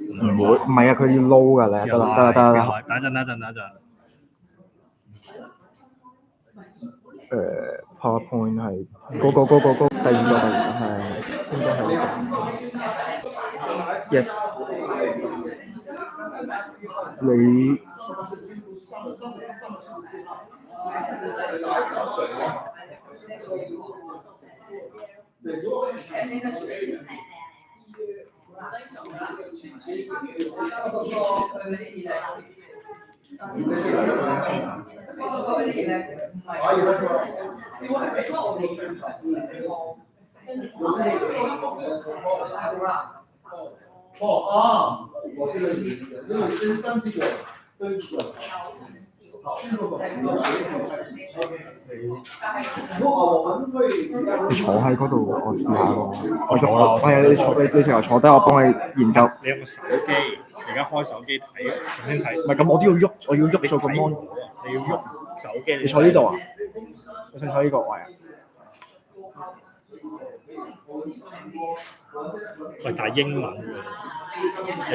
唔會，唔係啊，佢要撈㗎咧，得啦。等陣。PowerPoint 係嗰第二個係應該係呢個。Yes。你坐喺嗰度，我試下咯。我坐啦。係啊，你成日坐低，我幫你研究。你有冇手機？而家開手機睇，先睇。唔係咁，我都要喐，我要喐咗個 mon。你要喐手機。你坐呢度啊？我想坐呢個位啊。喂，就係英文喎，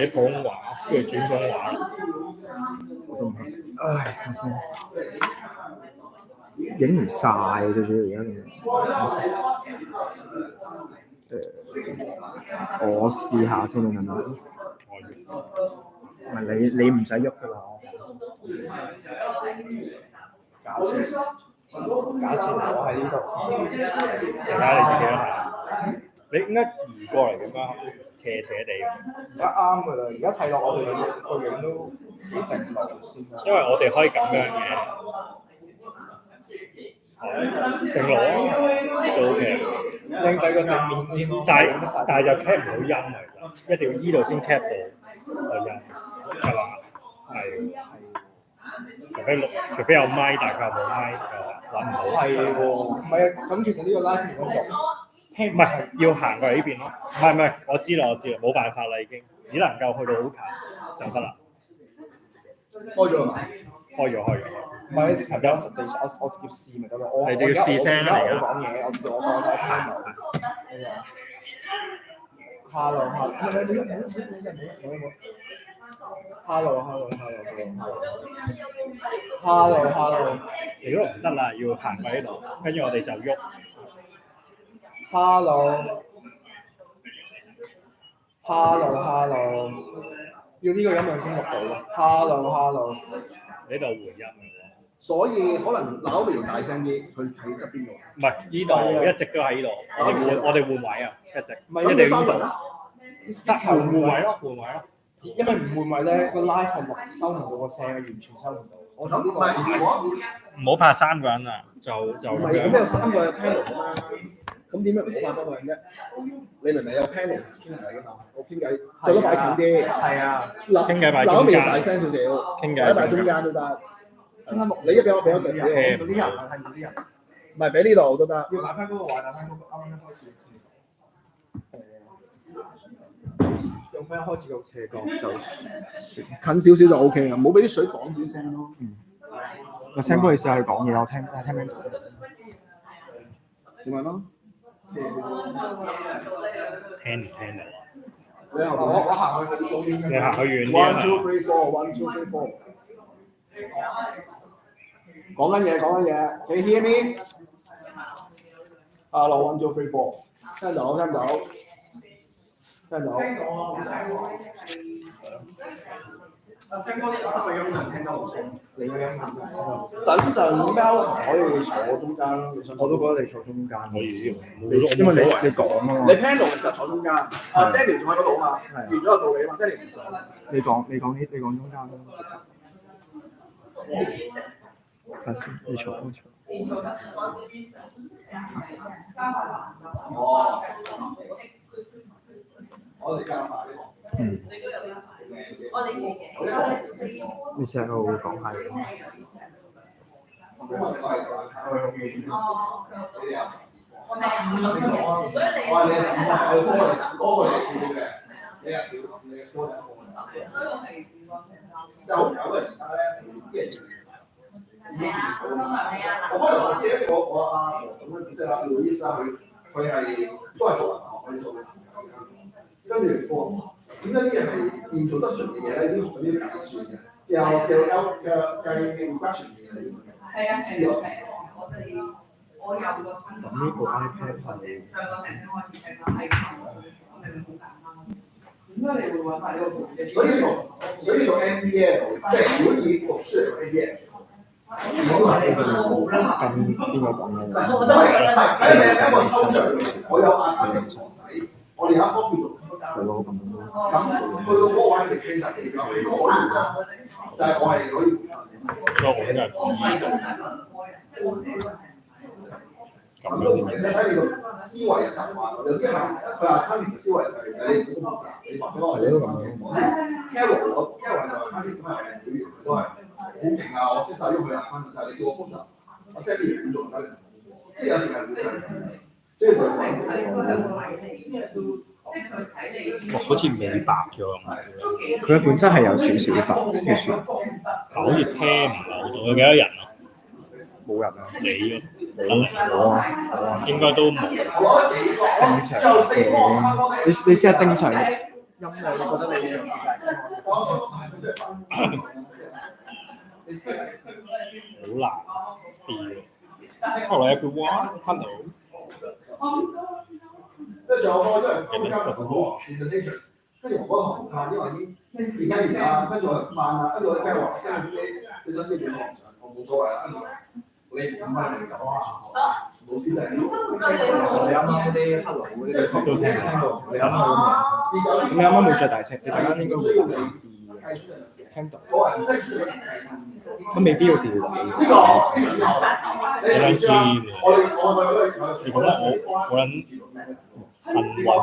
你普通話，跟住轉廣東話。我都唔係。唉，睇先。影唔晒最主要而家咁樣。我試下先，你諗下。唔係你唔使喐㗎啦。假設我喺呢度。而家你自己啦，你應該移過嚟咁樣，斜地。而家啱㗎啦，而家睇落我哋個樣都幾正路先啦。因為我哋可以咁樣嘅。正路都 OK， 靚仔個正面先咯。但係就 cap 唔到音嚟㗎，一定要依度先 cap 到個音，係嘛？係。除非有咪，大概冇咪揾唔到。係喎，唔係啊，咁其實呢個 live 唔用，唔係要行過嚟呢邊咯。唔係，我知啦，冇辦法啦已經，只能夠去到好近就得啦。開咗係嘛？開咗。唔係，你直頭有實地，我直接試咪得咯。你就要試聲啦。我講嘢，我講晒聽到。Hello。如果唔得啦，要行過呢度，跟住我哋就喐。Hello。要呢個音量先錄到咯。Hello。呢度回音嘅喎。所以可能鬧邊大聲啲，佢喺側邊嘅喎。唔係呢度，一直都喺呢度。我哋換位啊，一直。唔係一定要呢度。換位咯。因為唔換位咧，個 live 係收唔到個聲，完全收唔到。我諗呢個唔好怕3個人啊，就唔係咁有3個有 panel 㗎嘛，咁點解唔好怕3個人啫？你明唔明有 panel 傾偈㗎嘛？我傾偈最多擺近啲。係啊。傾偈擺中間。鬧邊大聲少少。傾偈擺中間都得。中間錄。你一俾我嗰啲人，唔係俾呢度都得。要打翻嗰個位，打翻嗰個啱啱開始。用翻一開始個斜角就算，近少少就 OK 啦，唔好俾啲水擋住聲咯。個聲幫你試下去講嘢，我聽唔到。點樣咯？聽唔聽啊？我行去嗰邊。你行去遠啲啊 One two three four。講緊嘢。Can you hear me? Hello, 1 2 3 4。聽到。阿星哥，我個音量聽得好清，你個音量等陣貓可以坐中間咯，我都覺得你坐中間可以，因為你講啊嘛。你 panel 其實坐中間，Daniel 仲喺嗰度啊嘛，完咗個道理啊嘛 ，Daniel 唔坐。你講中間咯，直頭。睇先，你坐。我哋加埋。你試下我會講下嘢。我開頭記得我阿何總咧，即係阿路易斯佢係都係做銀行，佢做跟住我點解啲嘢係現做得順嘅嘢咧？呢啲計算嘅，計 regression 嘅嘢。係啊，係我有個新。咁呢部 iPad 係上個成日開始睇啦，係我明明好簡單。點解你會揾埋呢個副嘅？所以個 NPL 即係如果以讀書嚟講 NPL。如果係你跟邊個講咧？睇你一個抽象嘅，我有亞洲人床仔，我哋有一科叫做係咯咁。咁去到嗰個位，其實你可以攞，但係我係可以。咁都唔係，即係睇你個思維嘅習慣。有啲係佢話卡條思維就係你好複雜，你話俾我哋都咁樣。Carol 就話卡條咁係表現都係好勁啊！我識晒呢個係卡條，但係你叫我複雜，我 set 啲嘢點做唔得，即係有時係會真。所以就好似美白咗咁。佢本身係有少少白嘅算。好似聽唔係好多，有幾多人啊？冇人啊！你咯，我啊，應該都冇。正常嘅，你試下正常嘅音量，你覺得你用大聲？好難試。Hello everyone, hello。跟住仲有個因為今日好 presentation，跟住我嗰個同學因為已經2、3年啦，跟住我唔翻啦，跟住我啲 friend 話 send 自己最新資料網上，我冇所謂啦，跟住你5分鐘夠啊，老師真係少。就你啱啱嗰啲 hello 嗰啲都聽過，你啱啱咁樣，咁你啱啱冇再大聲，你大家應該會大聲啲嘅，聽到。咁未必要調位。呢個非常之好。你兩知我你覺得我撚幸運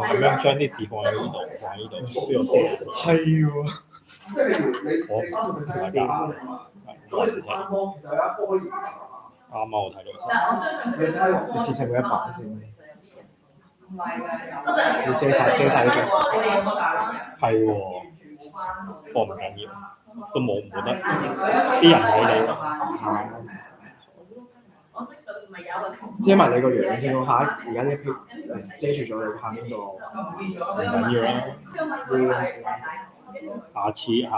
咁樣將啲字放喺呢度，放喺呢度，呢個先係喎。即係你我唔係㗎，我食三科，其實有一科可以啱啱我睇到。你試試每一版先。你遮晒呢張。係喎，不過唔緊要，都冇唔覺得啲人睇你。遮埋你個樣先，下而家呢批遮住咗你下面個。唔緊要啦，下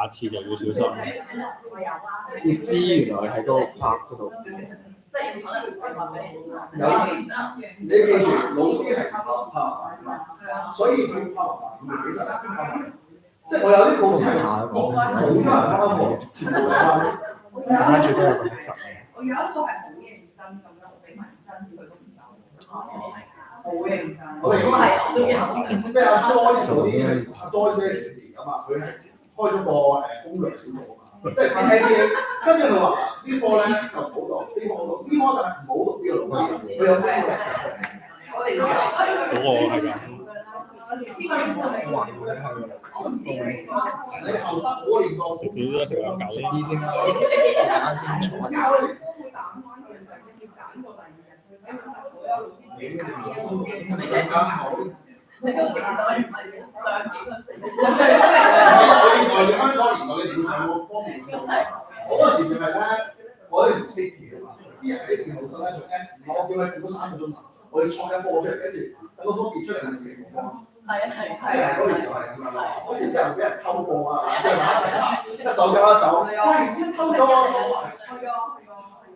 次就要小心。要知原來喺嗰個框嗰度。你記住，老師係所以佢其實即係我有啲老師係好多人啱啱最多有個60。我有一個係好認真咁樣，我俾埋真佢都唔走。好認真。我都係，我中意後咩阿 Joyce 嗰啲，阿 Joyce 時咁啊，佢開咗個攻略小組啊嘛，即係 NBA，跟住佢話呢科咧就唔好讀，呢科就唔好讀呢個老師，佢有攻略。我哋都係。嗰個係㗎。你後生我年代食少都食兩嚿食啲先啦，大家先坐。我以前香港年代你點上個方面？我嗰時就係咧，我哋唔識調啊，啲人喺電腦室咧做 F5，我叫佢調咗3個鐘頭，我要創一科出嚟，跟住等個科結出嚟係成個。嗰年代係咁樣咯，好似啲人俾人偷貨啊，跟住打成一手交一手，喂，偷咗我！係啊，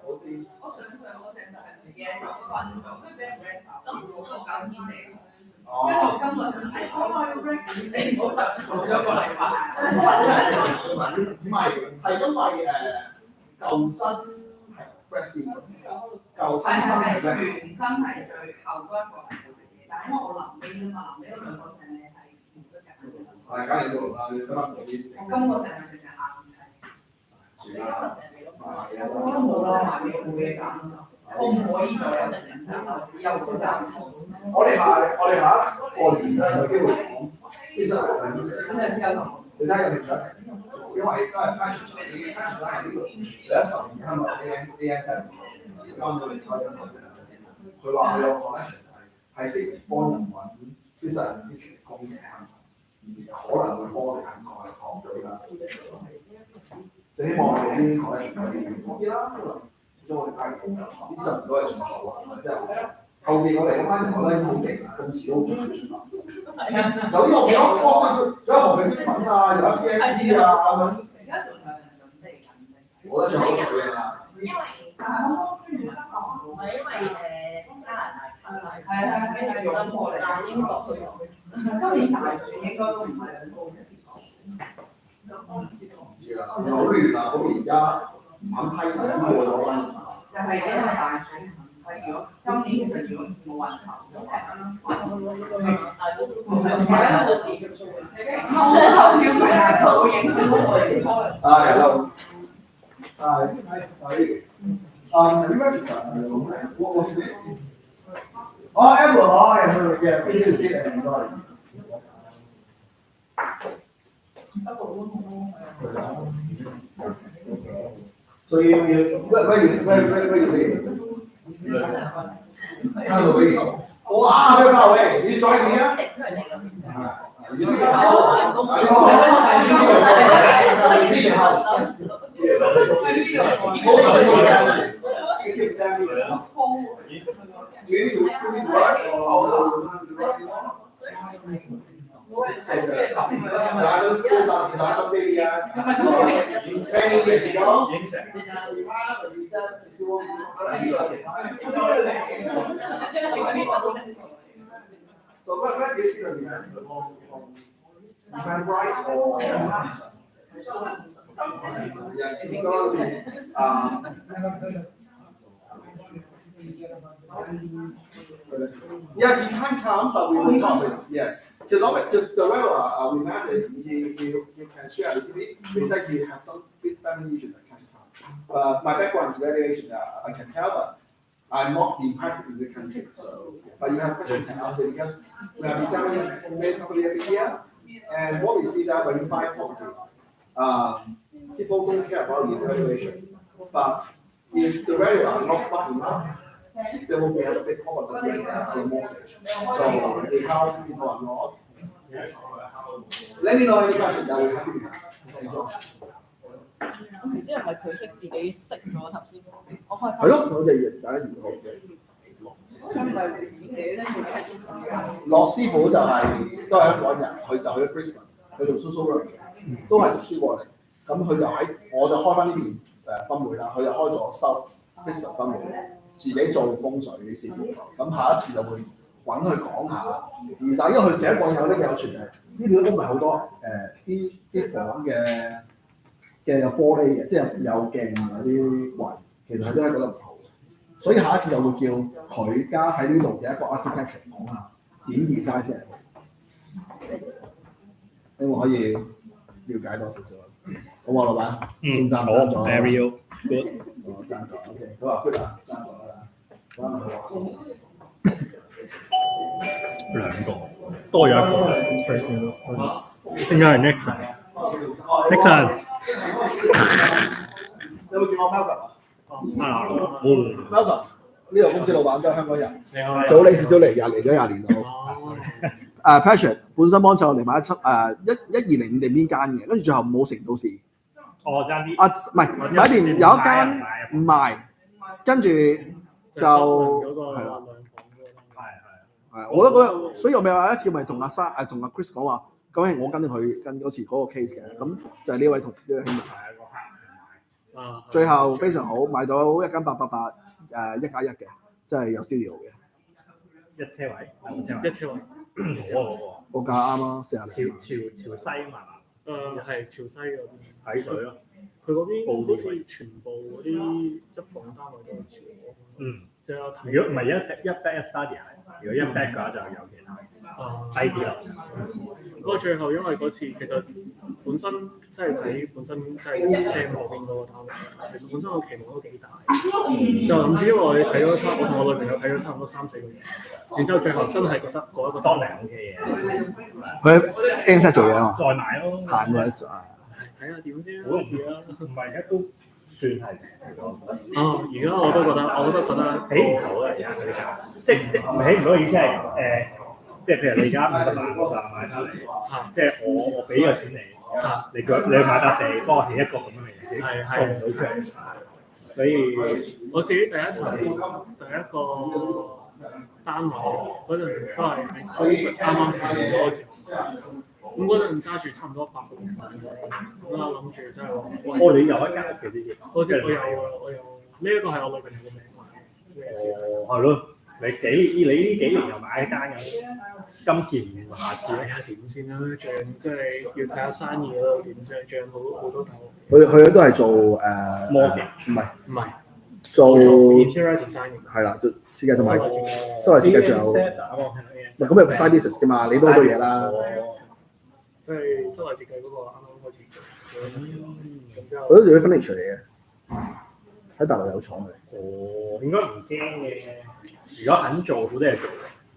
好啲。我上我成日係自己做翻咗，跟住俾人 rest 手，咁我都搞天地。跟住我今個星期我要 break 你唔好等做咗個禮拜。唔係因為舊身係 break 先嗰時，舊身係全身係最後嗰一個係做嘅嘢，但係因為我臨尾啊嘛，臨尾嗰兩個成日係唔得嘅。係梗係嗰度啦，你得翻嗰啲。我今個成日淨係硬砌。算啦。我都冇啦，埋尾冇嘢揀。我唔可以再有人飲酒，只有小酒。我哋下過年咧有機會講啲新聞。你睇下有冇想一齊做？因為都係 passion 嚟嘅，passion 係呢個第10年香港 AS 啱到你開咗佢話佢有 connection 係識幫人揾啲新人啲成功嘅，而可能會幫我哋肯講嘅團隊啦。就希望我哋啲 connection 可以多啲啦。始終我哋帶工呢就唔都係算數啊，即係後邊我哋嗰班人覺得好勁，咁遲都做唔出嚟。有啲我見到仲有何炳英文啊，有一啲 A 啊咁樣。而家仲有人準備緊。我覺得最好水㗎啦。因為但係好多書唔得講，係因為加拿大係新破嚟，但英國佢今年大選應該都唔係兩個唔知啦，好亂啊！咁而家猛批緊喎，就係因為大選唔係如果今年其實如果冇運頭就係啦。我投票唔係投影響我哋啲 policy。hello。Have you registered? What was it? Oh, Ep1, yeah, we didn't see that anybody. So where you live? Halloween. Wow, very far away. You join me here? You leave the house. You leave the house. You take 70 minutes. Do you need to work or maybe 20 years ago. So where do you see the demand? Demand price or yeah, it's gonna be yeah, he can come, but we will talk. Yes, because the way we manage, he can share a little bit. It's like he have some big family issue that can come. But my background is very Asian. I can tell, but I'm not in practice in the country. So, but you have questions to ask because we have examined many property every year, and what we see that when you buy property, people don't care about the evaluation, but if the value are not smart enough, there will be a big problem for mortgage. So the house people are not. Let me know any question that we have to do. 唔知係咪佢識自己識咗頭先？我開係咯，我哋大家如何嘅？係咪自己咧要 check 啲時間？樂師傅就係都係香港人，佢就去咗 Brisbane，佢做 social work 嘅，都係讀書過嚟。咁佢就我就開翻呢邊分會啦，佢就開咗收 Brisbane 分會，自己做風水師傅。咁下一次就會揾佢講下，而就因為佢第一個有啲有傳係呢邊都唔係好多啲房嘅有玻璃嘅，即係有鏡嗰啲櫃，其實佢都係覺得唔好。所以下一次就會叫佢加喺呢度嘅一個 architect 講下點 design 先係好。希望可以了解多少少。好嘛，老闆。好 ，very good。我爭咗 ，OK， 好啊 ，good 啊，爭咗啦。兩個，多咗一個。應該係 Nixon。有冇見過 Melbourne 啊？Melbourne 呢個公司老闆都係香港人，早你少少嚟咗20年到。Patrick 本身幫襯我哋買1205定邊間嘅，跟住最後冇成到事。爭啲。唔係買店有一間唔賣，跟住就係啦。係，我覺得所以我咪話一次咪同阿 Chris 講話，究竟係我跟佢跟嗰次嗰個 case 嘅，咁就係呢位兄弟。最後非常好，買到一間8881+1嘅，真係有 studio 嘅。一車位，一車位。個價啱啊，40零。潮西嘛？係潮西嗰邊睇水咯。佢嗰邊好似全部嗰啲一房單位都係潮嗰。就有睇。如果唔係一 bed 一 study 係，如果一 bed 嘅話就有其他低啲啦。不過最後因為嗰次其實本身即係睇本身即係 Sam 嗰邊嗰個單位，其實本身我期望都幾大，就諗住因為我哋睇咗我同我女朋友睇咗差唔多3-4個月，然之後最後真係覺得嗰一個當靚嘅嘢。佢喺 N set 做嘢啊嘛，再買咯，行過一陣。睇下點先，好似啦，唔係而家都算係而家我都覺得起唔到啦，而家嗰啲價，即係起唔到意思係即係譬如你而家50萬我就買翻嚟，即係我俾個錢你，你買笪地幫我起一個咁樣嘅嘢，自己做唔到出嚟，所以我自己第一個單位嗰陣都係喺 Covid 啱啱轉嗰個時候，咁嗰陣揸住差唔多8年，咁我諗住真係我哋有一間屋嘅啲嘢，我有呢一個係我女朋友嘅名哦，係咯，你呢幾年又買一間咁，今次唔下次睇下點先啦，醬即係要睇下生意嗰度點醬好多頭。佢都係做唔係做 interior design 係啦，做設計同埋室內設計仲有，咁有 side business 㗎嘛，你都好多嘢啦。即係室內設計嗰個啱啱開始做，佢都做啲 furniture 嚟嘅，喺大陸有廠嘅。哦，應該唔驚嘅，如果肯做好多嘢做。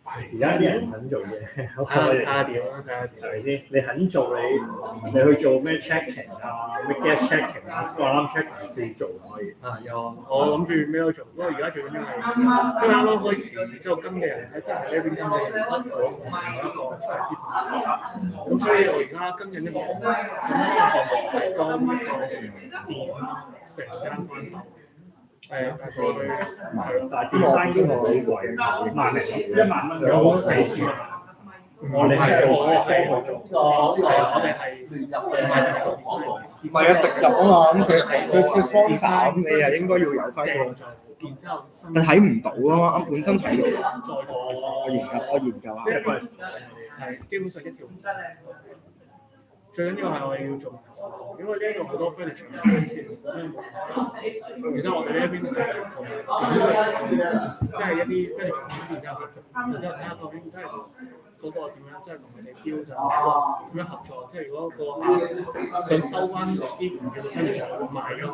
而家啲人肯做嘅，睇下點啦，係咪先？你肯做你去做咩 checking 啊，咩 gas checking 啊 alarm checking 自己做可以。有我諗住咩都做，不過而家最緊要係因為啱啱開始，之後跟嘅人咧，即係呢邊跟嘅人得我同一個設計師朋友，咁所以我而家跟緊一個項目，咁呢個項目係當一個電成間翻手。但係 design 都好貴，1萬蚊有4000。我哋係做我哋係聯入嘅，唔係啊，直入啊嘛，咁佢 sponsor，咁你係應該要有翻個，然之後但睇唔到啊嘛，本身睇到，我研究下，係基本上一條。最緊要係我哋要做埋手，因為呢一度好多 furniture 公司，然之後我哋呢一邊係同即係一啲 furniture 公司然之後合作，然之後睇下究竟即係嗰個點樣，即係同佢哋標就點樣合作，即係如果個客想收翻啲唔要嘅 furniture 賣咗佢，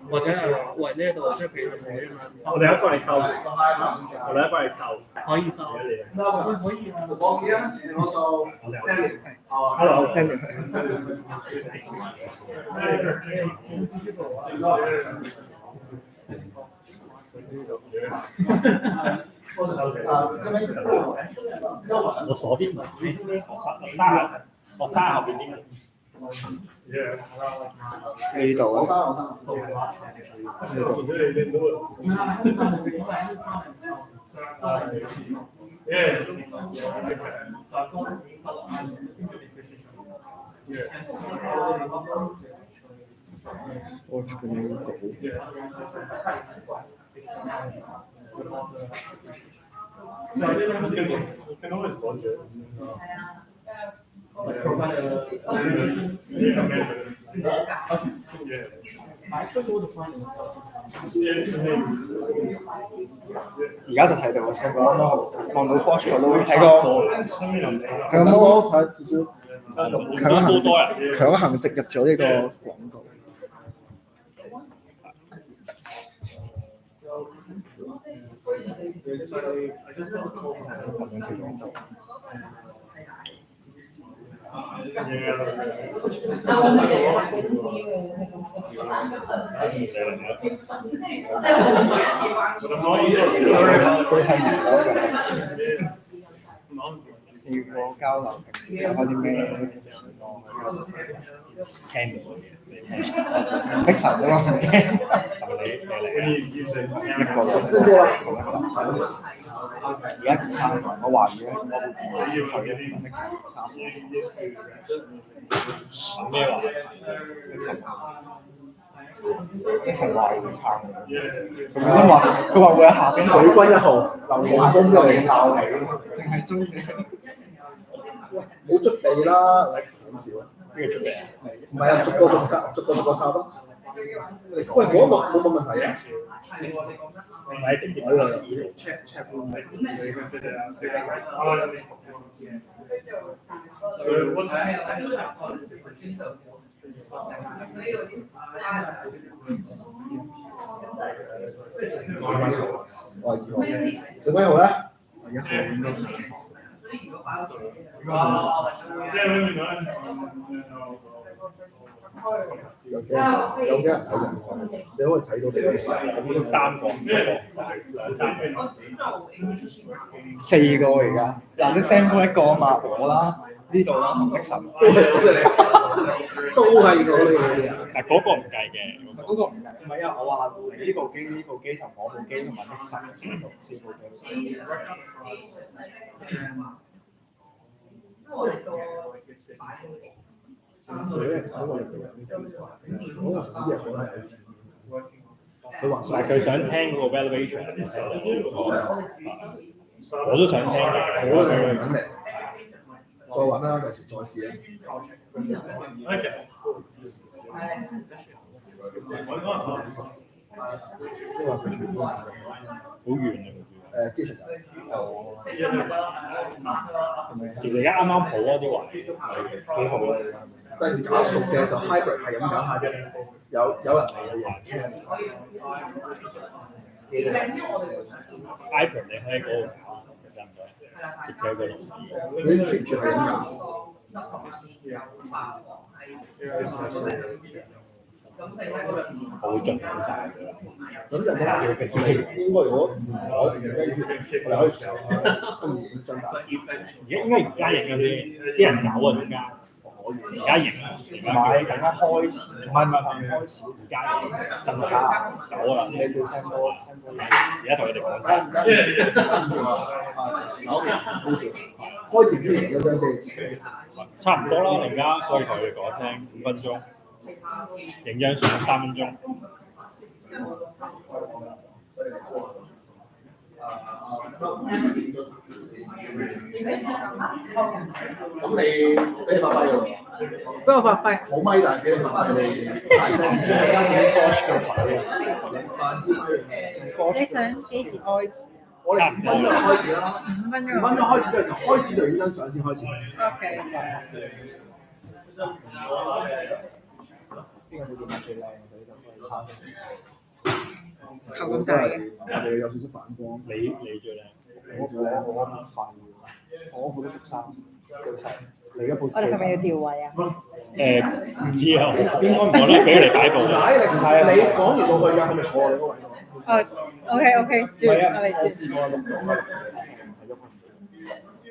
或者係話喂呢一度即係譬如佢咁樣，我哋一幫你收，我哋一幫你收，可以收，可以啊。Hello，我鎖啲門先，我閂後邊啲門。呢度啊，呢度。我這個沒有狗。而家就睇到車個望到 Forge 個 logo 喺個摩睇少少強行植入咗呢個廣告。要個交流，平時有啲咩聽唔到嘅，mix 啊嘛，唔聽。一個而家3個，我懷疑咧，我會係一 mix 3個。咩話？mix 話要撐佢本身話，佢話會喺下邊水軍1號留言攻咗嚟鬧你，淨係追你。冇捽地啦，講笑啊！邊個捽地啊？唔係啊，逐個插咯。喂，冇問題啊。唔係直接check 我2號，剩咩號咧？我1號應該。有幾人睇人？你可以睇到你3個，2、3個。 4個而家，嗱啲 sample 1個啊嘛，我啦，呢度啦，同 Nixon 都係嗰啲嘢啊。但嗰個唔計嘅，嗰個唔係啊！我話你呢部機同我部機同埋 Nixon 四部機。佢話但係佢想聽個 valuation，我都想聽嘅，我都係揾嚟，再揾啦，第時再試啦。好遠啊！機場站。其實而家啱啱好啊啲位，幾好啊！第時搞熟嘅就 hybrid 係咁搞 hybrid，有人嚟嘅嘢。iPad 你可以嗰度搞，得唔得？貼喺嗰度。你 keep 住係咁搞。好盡好晒㗎啦。咁就睇下應該如果我唔飛血，我哋可以長都唔影真大。應該而家影嘅先，啲人走啊點解？而家影啊，唔係等間開始，唔係開始，而家新家走啊！你叫 send 波，而家同佢哋講聲。開前先影咗張先。差唔多啦，而家所以同佢哋講聲5分鐘，影張相3分鐘。咁你俾你發揮喎，俾我發揮。冇咪但係俾你發揮，你大聲少少。5你想幾時開始？我哋5分鐘開始啦。5分鐘。5分鐘開始嗰陣時，開始就影張相先開始。OK。邊個部電腦最靚？佢就可以參。頭咁大嘅。我哋有少少反光。你最靚。我冇廢，我部都13，你一部。我哋係咪要調位啊？唔知啊，應該唔覺得俾佢哋擺布。唔使啊！你講完到去㗎，係咪坐你嗰位度？哦，OK，轉，我哋轉。試過錄到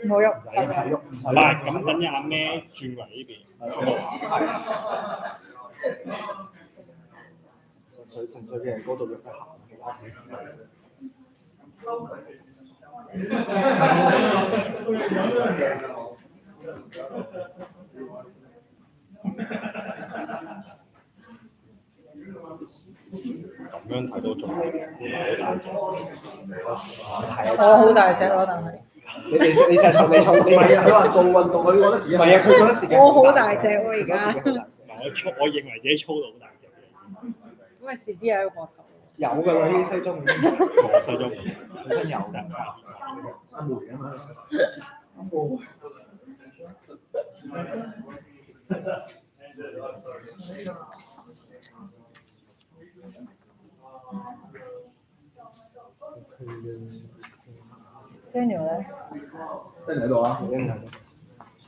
唔好喐。唔使喐，唔使唔係，咁等阿咩轉過嚟呢邊。純粹嘅嗰度喐得行。咁樣睇到仲我好大隻咯，但係。你成日你唔係啊！佢話做運動，佢覺得自己唔係啊！佢覺得自己我好大隻喎而家。我認為自己粗到好大隻嘅。咁咪蝕啲喺個膊頭。有㗎啦，呢啲西裝已經我西裝冇事，本身有。阿梅啊嘛。Daniel 咧？ Daniel 喺度啊？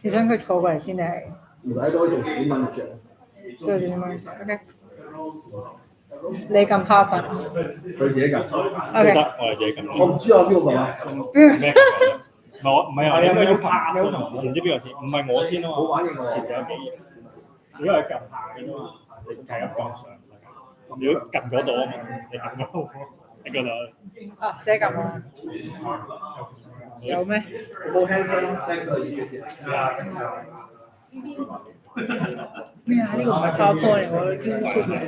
你想佢坐過嚟先定係？唔使都可以做少少 manager。做少少 manager，OK。你撳 PowerPoint。佢自己撳。得，我係自己撳。我唔知啊，邊個撳啊？咩撳？唔係啊，你應該要拍先，唔知邊個先？唔係我先啊嘛。冇反應喎。前幾日，因為撳下嘅啫嘛，你睇一撳上。如果撳嗰度啊嘛，你撳嗰度，喺嗰度。啊，自己撳啊！有咩？冇 hands 啦，聽佢意思先。咩啊？呢個唔係 PowerPoint 嚟，我 YouTube 嚟㗎。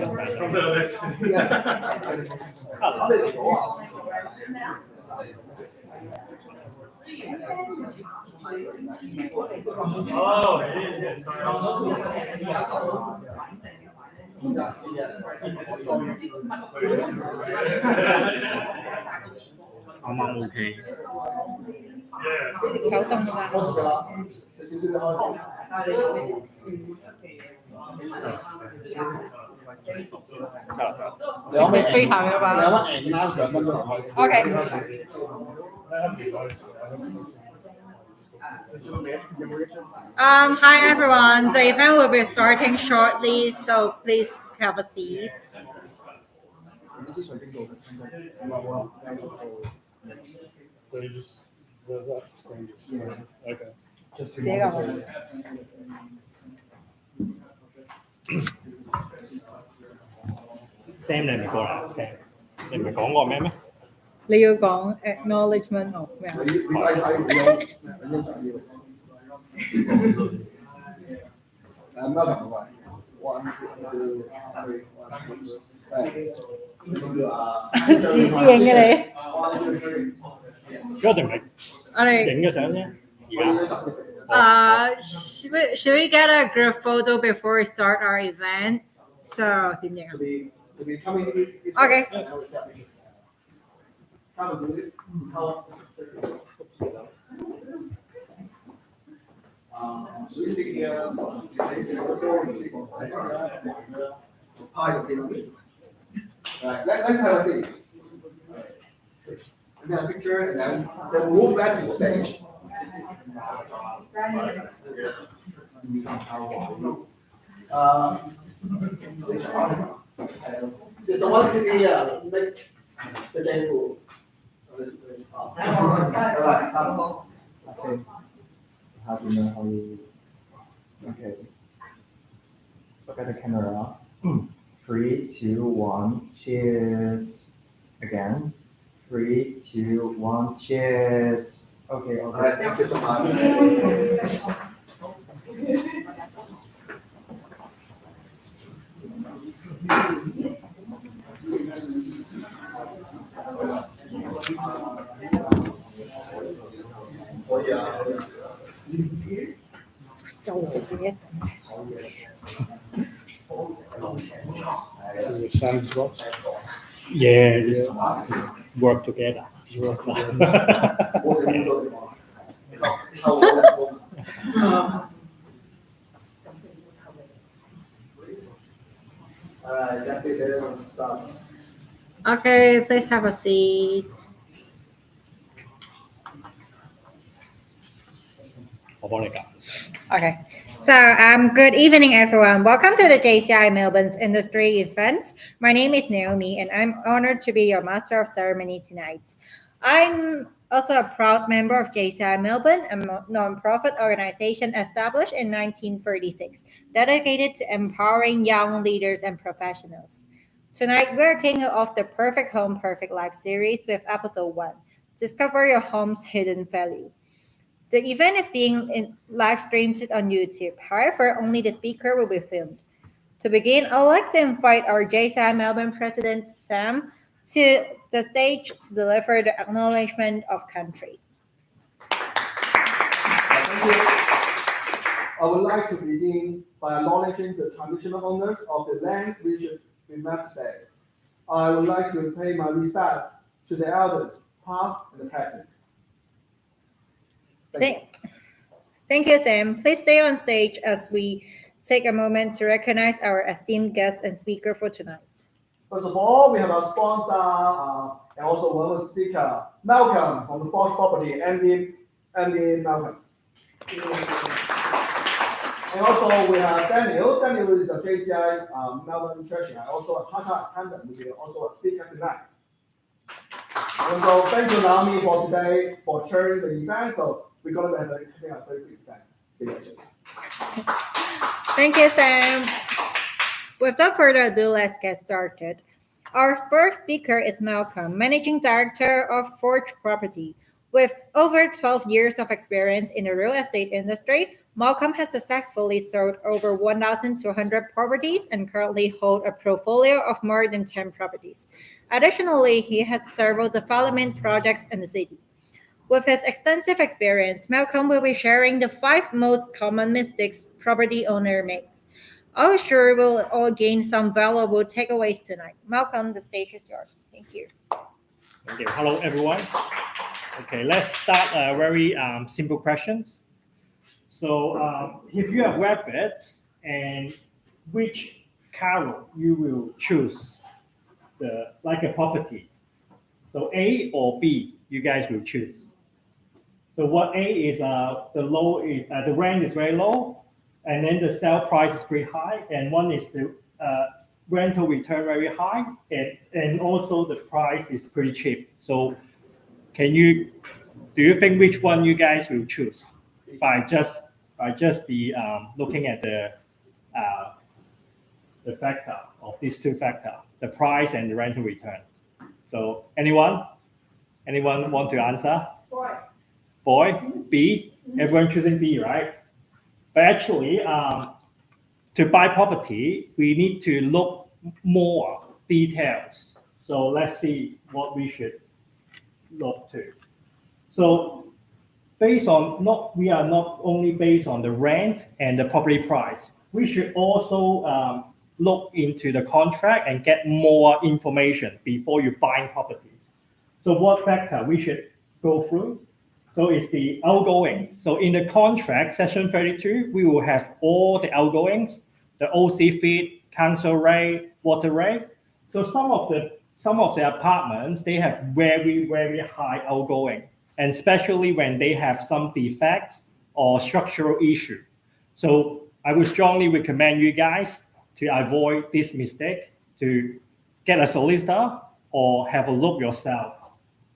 啱啱 OK。手動㗎。直接飛行㗎嘛。你有乜2分鐘開始 OK。Hi everyone. The event will be starting shortly, so please have a seat. 唔知上邊做嘅，冇啊。So you just the screen just okay. Just 自己講。Sam 你唔係過嚟 Sam，你唔係講過咩咩？你要講 acknowledgement of 咩啊？你低晒你欣賞要。Melbourne 喂，1 2 3 1 2 3，自私影嘅你。 1 2 3。我哋唔係我哋影嘅相啫，而家。should we get a group photo before we start our event? So 點影啊 To be coming this Okay. Should we sit here? Right, let's have a seat. And then a picture, and then we'll move back to the stage. So someone sitting here, make the game full. Alright, I say, how do you know how you? Okay. Look at the camera. 3, 2, 1, cheers. Again. 3, 2, 1, cheers. Okay. alright, thank you so much. Oh yeah. 就食嘢。 Sam's box. Yeah, just work together. Alright, that's it. Let's start. Okay, please have a seat. 我幫你搞。 Okay. So, good evening, everyone. Welcome to the JCI Melbourne's industry event. My name is Naomi, and I'm honored to be your master of ceremony tonight. I'm also a proud member of JCI Melbourne, a non-profit organization established in 1936, dedicated to empowering young leaders and professionals. Tonight, we're kicking off the Perfect Home, Perfect Life series with episode 1, Discover Your Home's Hidden Value. The event is being live streamed on YouTube. However, only the speaker will be filmed. To begin, I'd like to invite our JCI Melbourne President, Sam, to the stage to deliver the acknowledgement of country. Thank you. I would like to begin by acknowledging the traditional owners of the land which we met today. I would like to pay my respects to the elders, past and present. Thank you, Sam. Please stay on stage as we take a moment to recognize our esteemed guest and speaker for tonight. First of all, we have our sponsor and also one more speaker, Malcolm from the Fox Property, Andy Malcolm. And also we have Daniel. Daniel is a JCI Melbourne treasurer, also a chartered accountant, who is also a speaker tonight. And so thank you, Naomi, for today for chairing the event. So we're going to have a very good event. See you later. Thank you, Sam. Without further ado, let's get started. Our first speaker is Malcolm, Managing Director of Forge Property. With over 12 years of experience in the real estate industry, Malcolm has successfully sold over 1,200 properties and currently holds a portfolio of more than 10 properties. Additionally, he has several development projects in the city. With his extensive experience, Malcolm will be sharing the 5 most common mistakes property owner makes. I'm sure we'll all gain some valuable takeaways tonight. Malcolm, the stage is yours. Thank you. Thank you. Hello, everyone. Okay, let's start very simple questions. So, if you have rabbits, and which carol you will choose, like a property? So A or B, you guys will choose. So what A is the rent is very low, and then the sale price is pretty high, and one is the rental return very high, and also the price is pretty cheap. So do you think which one you guys will choose? B. by just the looking at the factor of these two factors, the price and the rental return. So anyone want to answer? Boy, B. Everyone choosing B, right? But actually, to buy property, we need to look more details. So let's see what we should look to. So we are not only based on the rent and the property price. We should also look into the contract and get more information before you buying properties. So what factor we should go through? So it's the outgoing. So in the contract, section 32, we will have all the outgoings, the OC fee, council rate, water rate. So some of the apartments, they have very, very high outgoing, and especially when they have some defects or structural issue. So I would strongly recommend you guys to avoid this mistake, to get a solicitor or have a look yourself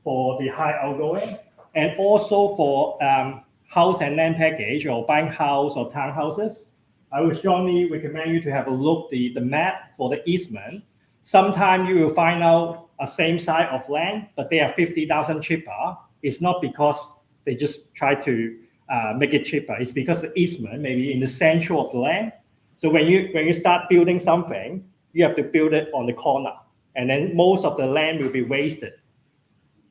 for the high outgoing. And also for house and land package or buying house or townhouses, I would strongly recommend you to have a look the map for the easement. Sometimes you will find out a same side of land, but they are 50,000 cheaper. It's not because they just try to make it cheaper. It's because the easement may be in the center of the land. So when you start building something, you have to build it on the corner, and then most of the land will be wasted.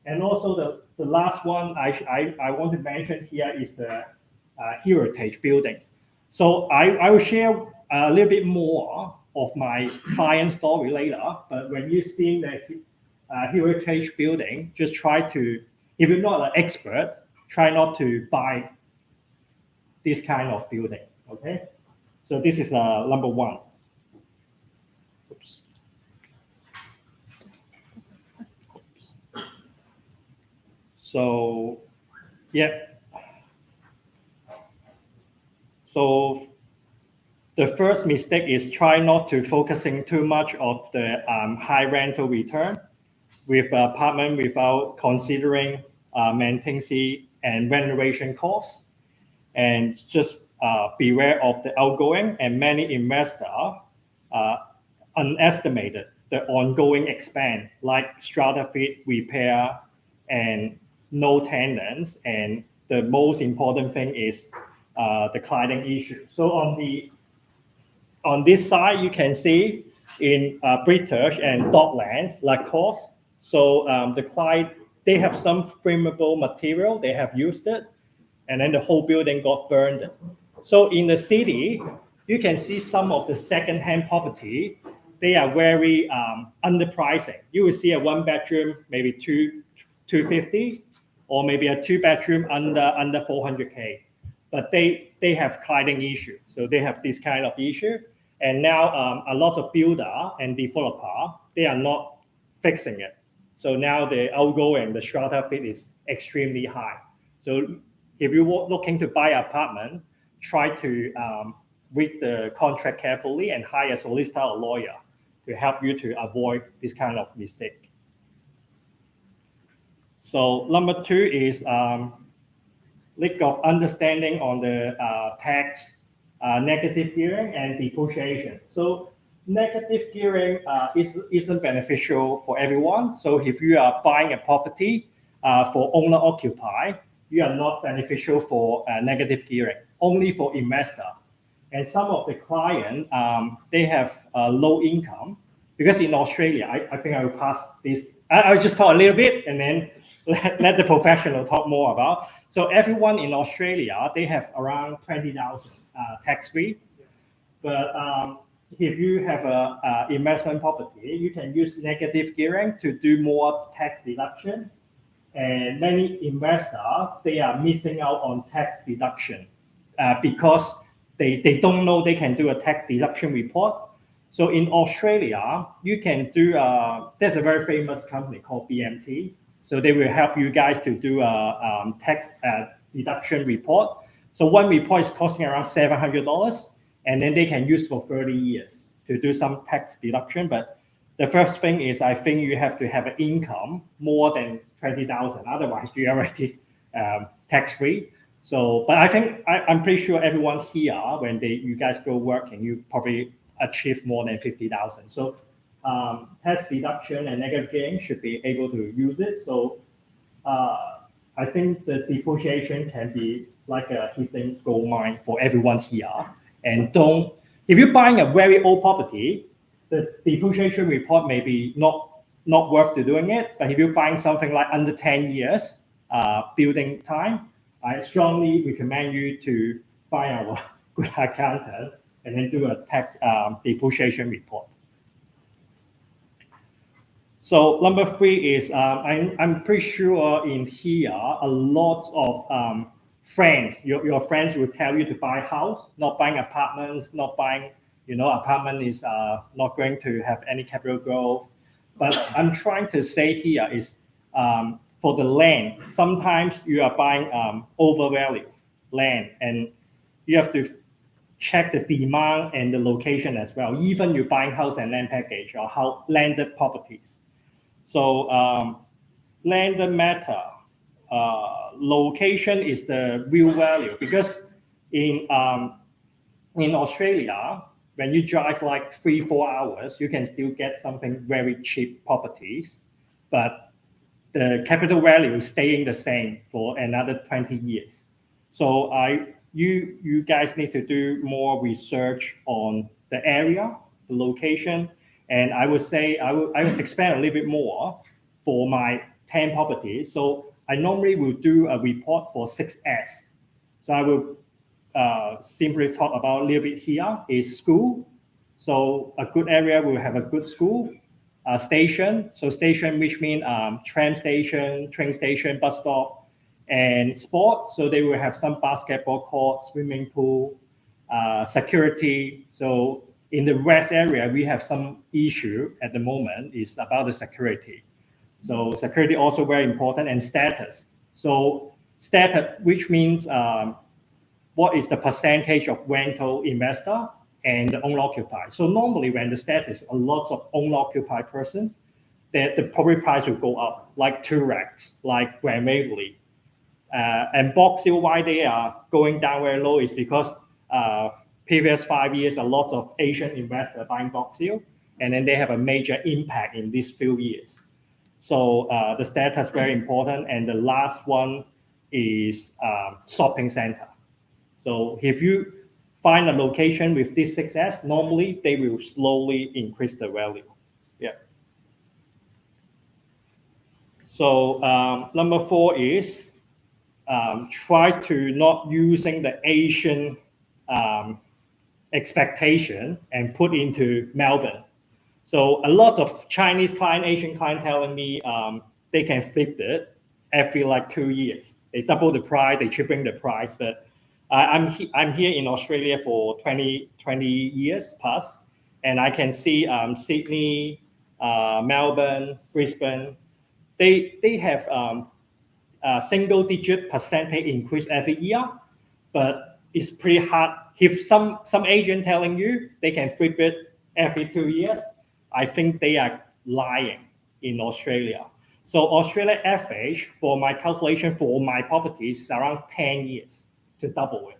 And also the last one I want to mention here is the heritage building. So I will share a little bit more of my client story later, but when you see the heritage building, just try to, if you're not an expert, try not to buy this kind of building, okay? So this is number one. Oops. So, yeah. So the first mistake is try not to focusing too much of the high rental return with apartment without considering maintenance and renovation costs, and just beware of the outgoing. And many investors underestimated the ongoing expense like strata fit repair and no tenants, and the most important thing is the cladding issue. So on this side, you can see in British and Docklands, like cost. So the client, they have some flammable material, they have used it, and then the whole building got burned. So in the city, you can see some of the second-hand property, they are very underpricing. You will see a one bedroom, maybe 250, or maybe a two bedroom under 400K. But they have cladding issue. So they have this kind of issue. And now a lot of builder and developer, they are not fixing it. So now the outgoing, the strata fit is extremely high. So if you're looking to buy an apartment, try to read the contract carefully and hire a solicitor or lawyer to help you to avoid this kind of mistake. So number two is lack of understanding on the tax, negative gearing and depreciation. So negative gearing isn't beneficial for everyone. So if you are buying a property for owner occupied, you are not beneficial for negative gearing, only for investor. And some of the client, they have low income, because in Australia, I think I will pass this. I'll just talk a little bit and then let the professional talk more about. So everyone in Australia, they have around 20,000 tax-free. But if you have a investment property, you can use negative gearing to do more tax deduction. And many investors, they are missing out on tax deduction because they don't know they can do a tax deduction report. So in Australia, you can do, there's a very famous company called BMT. So they will help you guys to do a tax deduction report. So one report is costing around $700, and then they can use for 30 years to do some tax deduction. But the first thing is, I think you have to have an income more than 20,000. Otherwise, you're already tax-free. So, but I think I'm pretty sure everyone here, when you guys go working, you probably achieve more than 50,000. So tax deduction and negative gain should be able to use it. So I think the depreciation can be like a hidden gold mine for everyone here. And if you're buying a very old property, the depreciation report may be not worth to doing it. But if you're buying something like under 10 years building time, I strongly recommend you to find our good accountant and then do a tax depreciation report. So number 3 is I'm pretty sure in here a lot of friends, your friends will tell you to buy a house, not buying apartments, not buying, apartment is not going to have any capital growth. But I'm trying to say here is for the land, sometimes you are buying overvalued land, and you have to check the demand and the location as well. Even you're buying house and land package or landed properties. So landed matter, location is the real value, because in Australia, when you drive like 3-4 hours, you can still get something very cheap properties, but the capital value is staying the same for another 20 years. So you guys need to do more research on the area, the location, and I would say I will expand a little bit more for my 10 properties. So I normally will do a report for 6S. So I will simply talk about a little bit here is school. So a good area will have a good school. Station, so station which means tram station, train station, bus stop, and sport. So they will have some basketball court, swimming pool, security. So in the west area, we have some issue at the moment is about the security. So security also very important, and status. So status, which means what is the percentage of rental investor and the owner-occupied. So normally when the status a lot of owner-occupied person, the property price will go up, like Turex, like Grand Waverley. And Box Hill, why they are going down very low is because previous 5 years, a lot of Asian investors buying Box Hill, and then they have a major impact in these few years. So the status very important. And the last one is shopping center. So if you find a location with this 6S, normally they will slowly increase the value. Yeah. So number 4 is try to not using the Asian expectation and put into Melbourne. So a lot of Chinese client, Asian client telling me they can flip it every like 2 years. They double the price, they triple the price, but I'm here in Australia for 20 years plus, and I can see Sydney, Melbourne, Brisbane, they have a single-digit percentage increase every year, but it's pretty hard. If some agent telling you they can flip it every 2 years, I think they are lying in Australia. So Australia average for my calculation for my properties is around 10 years. To double it.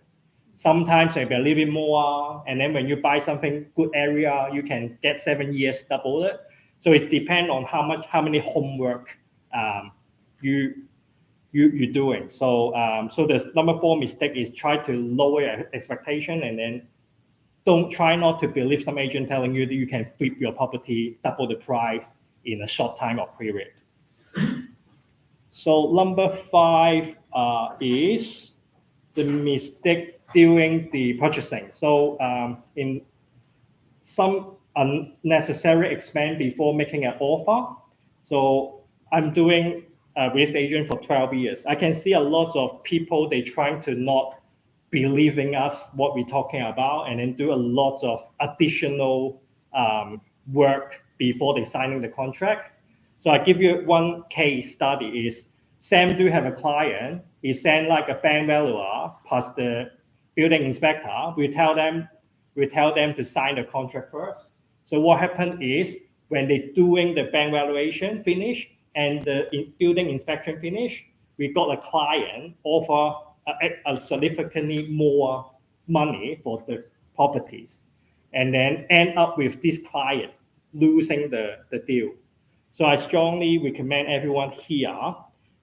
Sometimes maybe a little bit more, and then when you buy something good area, you can get 7 years double it. So it depends on how many homework you're doing. So the number 4 mistake is try to lower your expectation, and then try not to believe some agent telling you that you can flip your property, double the price in a short time of period. So number 5 is the mistake during the purchasing. So in some unnecessary expense before making an offer. So I'm doing a real estate agent for 12 years. I can see a lot of people, they trying to not believing us what we're talking about, and then do a lot of additional work before they signing the contract. So I give you one case study is Sam do have a client. He send like a bank valuer plus the building inspector. We tell them to sign the contract first. So what happened is when they doing the bank valuation finish and the building inspection finish, we got a client offer a significantly more money for the properties, and then end up with this client losing the deal. So I strongly recommend everyone here,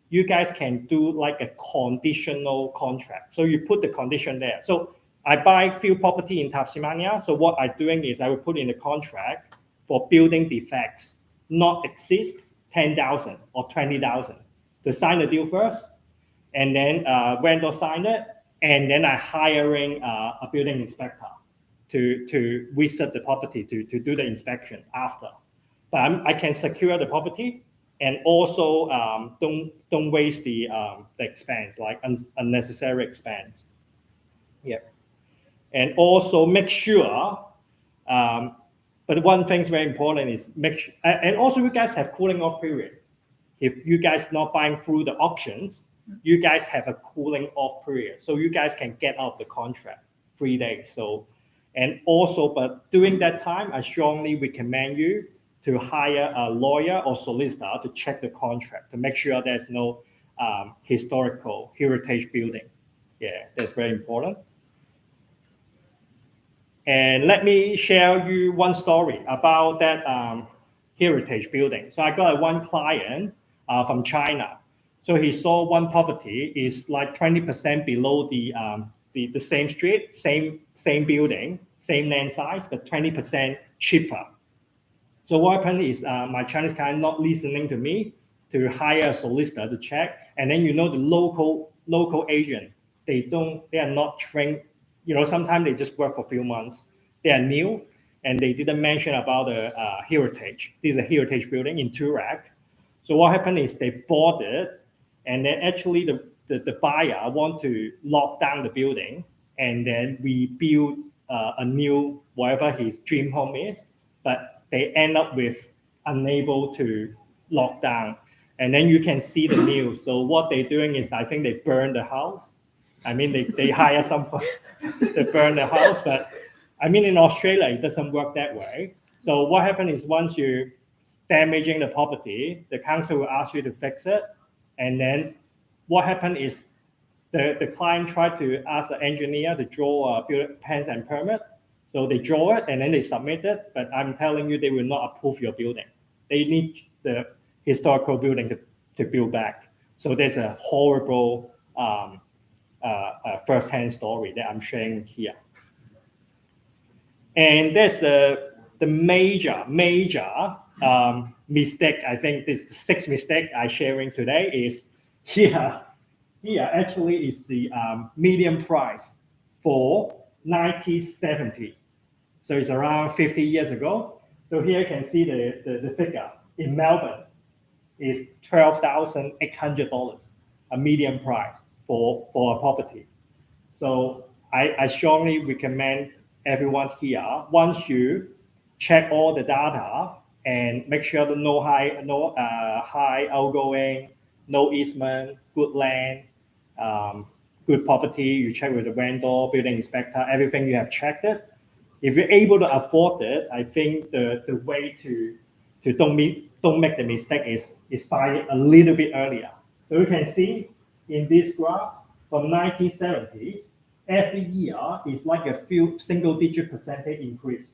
you guys can do like a conditional contract. So you put the condition there. So I buy few property in Tasmania. So what I'm doing is I will put in the contract for building defects not exist 10,000 or 20,000 to sign the deal first, and then vendor sign it, and then I hiring a building inspector to visit the property to do the inspection after. But I can secure the property and also don't waste the expense, like unnecessary expense. Yeah, and also make sure. But one thing's very important is and also you guys have cooling off period. If you guys not buying through the auctions, you guys have a cooling off period, so you guys can get out the contract 3 days. So, and also, but during that time, I strongly recommend you to hire a lawyer or solicitor to check the contract to make sure there's no historical heritage building. Yeah, that's very important. And let me share you one story about that heritage building. So I got one client from China. So he saw one property is like 20% below the same street, same building, same land size, but 20% cheaper. So what happened is my Chinese client not listening to me to hire a solicitor to check, and then the local agent, they are not trained. Sometimes they just work for a few months. They are new, and they didn't mention about the heritage. This is a heritage building in Turak. So what happened is they bought it, and then actually the buyer want to lock down the building and then rebuild a new whatever his dream home is, but they end up with unable to lock down. And then you can see the news. So what they're doing is I think they burn the house. I mean, they hire someone to burn the house, but I mean, in Australia, it doesn't work that way. So what happened is once you're damaging the property, the council will ask you to fix it. And then what happened is the client tried to ask the engineer to draw plans and permit. So they draw it and then they submit it. But I'm telling you, they will not approve your building. They need the historical building to build back. So there's a horrible first-hand story that I'm sharing here. And that's the major mistake. I think this 6th mistake I'm sharing today is here actually is the median price for 1970. So it's around 50 years ago. So here you can see the figure in Melbourne is $12,800, a median price for a property. So I strongly recommend everyone here, once you check all the data and make sure that no high outgoing, no easement, good land, good property, you check with the vendor, building inspector, everything you have checked it. If you're able to afford it, I think the way to don't make the mistake is buy it a little bit earlier. So you can see in this graph from 1970s, every year is like a few single-digit percentage increase.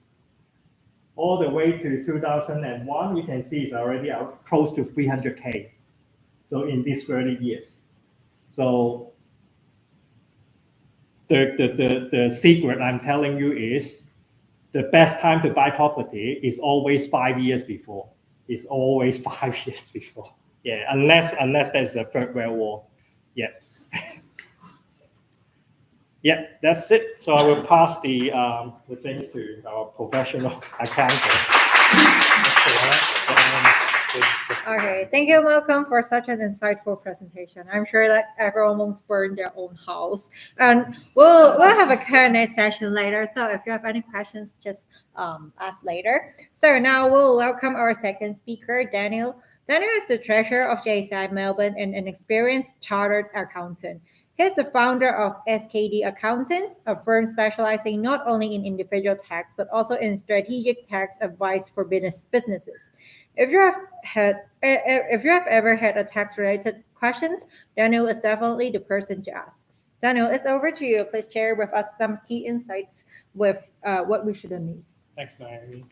All the way to 2001, you can see it's already out close to 300K. So in these 30 years. So the secret I'm telling you is the best time to buy property is always 5 years before. It's always 5 years before. Yeah, unless there's a third world war. Yeah. Yeah, that's it. So I will pass the things to our professional accountant. Okay, thank you, Malcolm, for such an insightful presentation. I'm sure that everyone won't burn their own house. And we'll have a Q&A session later. So if you have any questions, just ask later. So now we'll welcome our second speaker, Daniel. Daniel is the treasurer of JCI Melbourne and an experienced chartered accountant. He's the founder of SKD Accountants, a firm specializing not only in individual tax, but also in strategic tax advice for businesses. If you have ever had a tax-related questions, Daniel is definitely the person to ask. Daniel, it's over to you. Please share with us some key insights with what we shouldn't miss. Thanks, Naomi.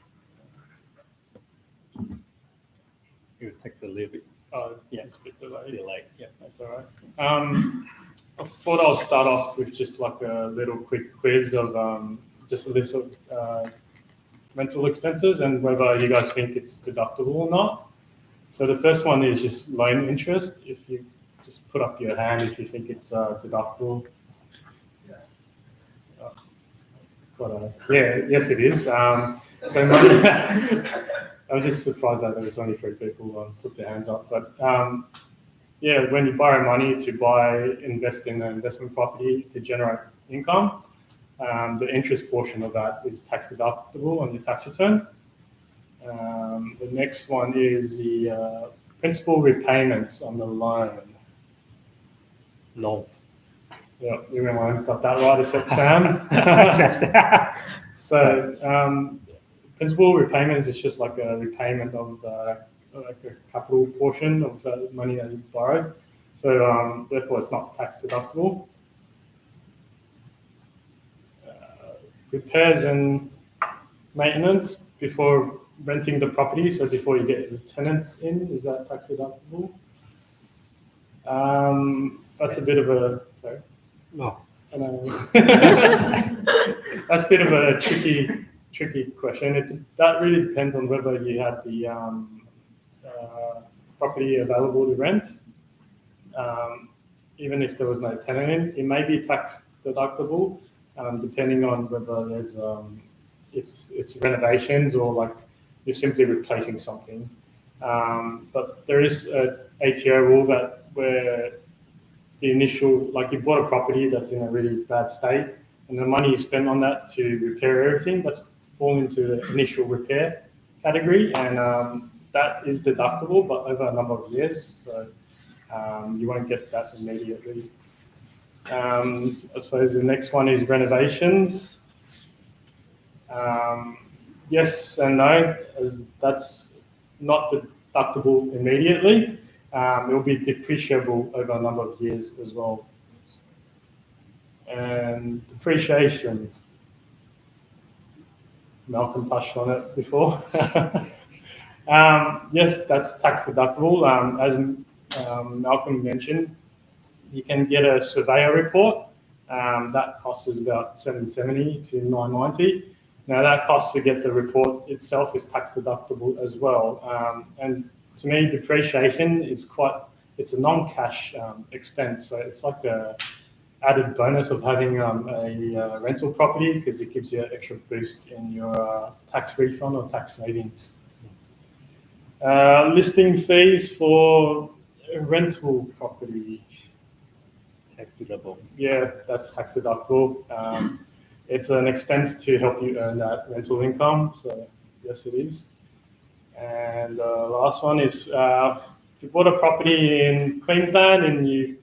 It takes a little bit. Yeah, it's a bit delayed. Yeah, that's all right. I thought I'll start off with just like a little quick quiz of just a list of rental expenses and whether you guys think it's deductible or not. So the first one is just loan interest. If you just put up your hand if you think it's deductible. Yes. Yes, it is. So money. I'm just surprised that there was only 3 people put their hands up. But when you borrow money to invest in an investment property to generate income, the interest portion of that is tax deductible on your tax return. The next one is the principal repayments on the loan. No. Yeah, everyone got that right except Sam. So principal repayments is just like a repayment of like a capital portion of the money that you borrowed. So therefore it's not tax deductible. Repairs and maintenance before renting the property, so before you get the tenants in, is that tax deductible? That's a bit of a, sorry. No. That's a bit of a tricky question. That really depends on whether you had the property available to rent. Even if there was no tenant in, it may be tax deductible, depending on whether there's it's renovations or like you're simply replacing something. But there is an ATO rule that where the initial, like you bought a property that's in a really bad state, and the money you spend on that to repair everything, that's falling into the initial repair category, and that is deductible, but over a number of years, so you won't get that immediately. I suppose the next one is renovations. Yes and no, as that's not deductible immediately. It will be depreciable over a number of years as well. And depreciation, Malcolm touched on it before. Yes, that's tax deductible. As Malcolm mentioned, you can get a surveyor report. That cost is about $770 to $990. Now that cost to get the report itself is tax deductible as well. And to me, depreciation is it's a non-cash expense. So it's like a added bonus of having a rental property because it gives you an extra boost in your tax refund or tax savings. Listing fees for a rental property. Tax deductible. Yeah, that's tax deductible. It's an expense to help you earn that rental income. So yes, it is. And the last one is if you bought a property in Queensland and you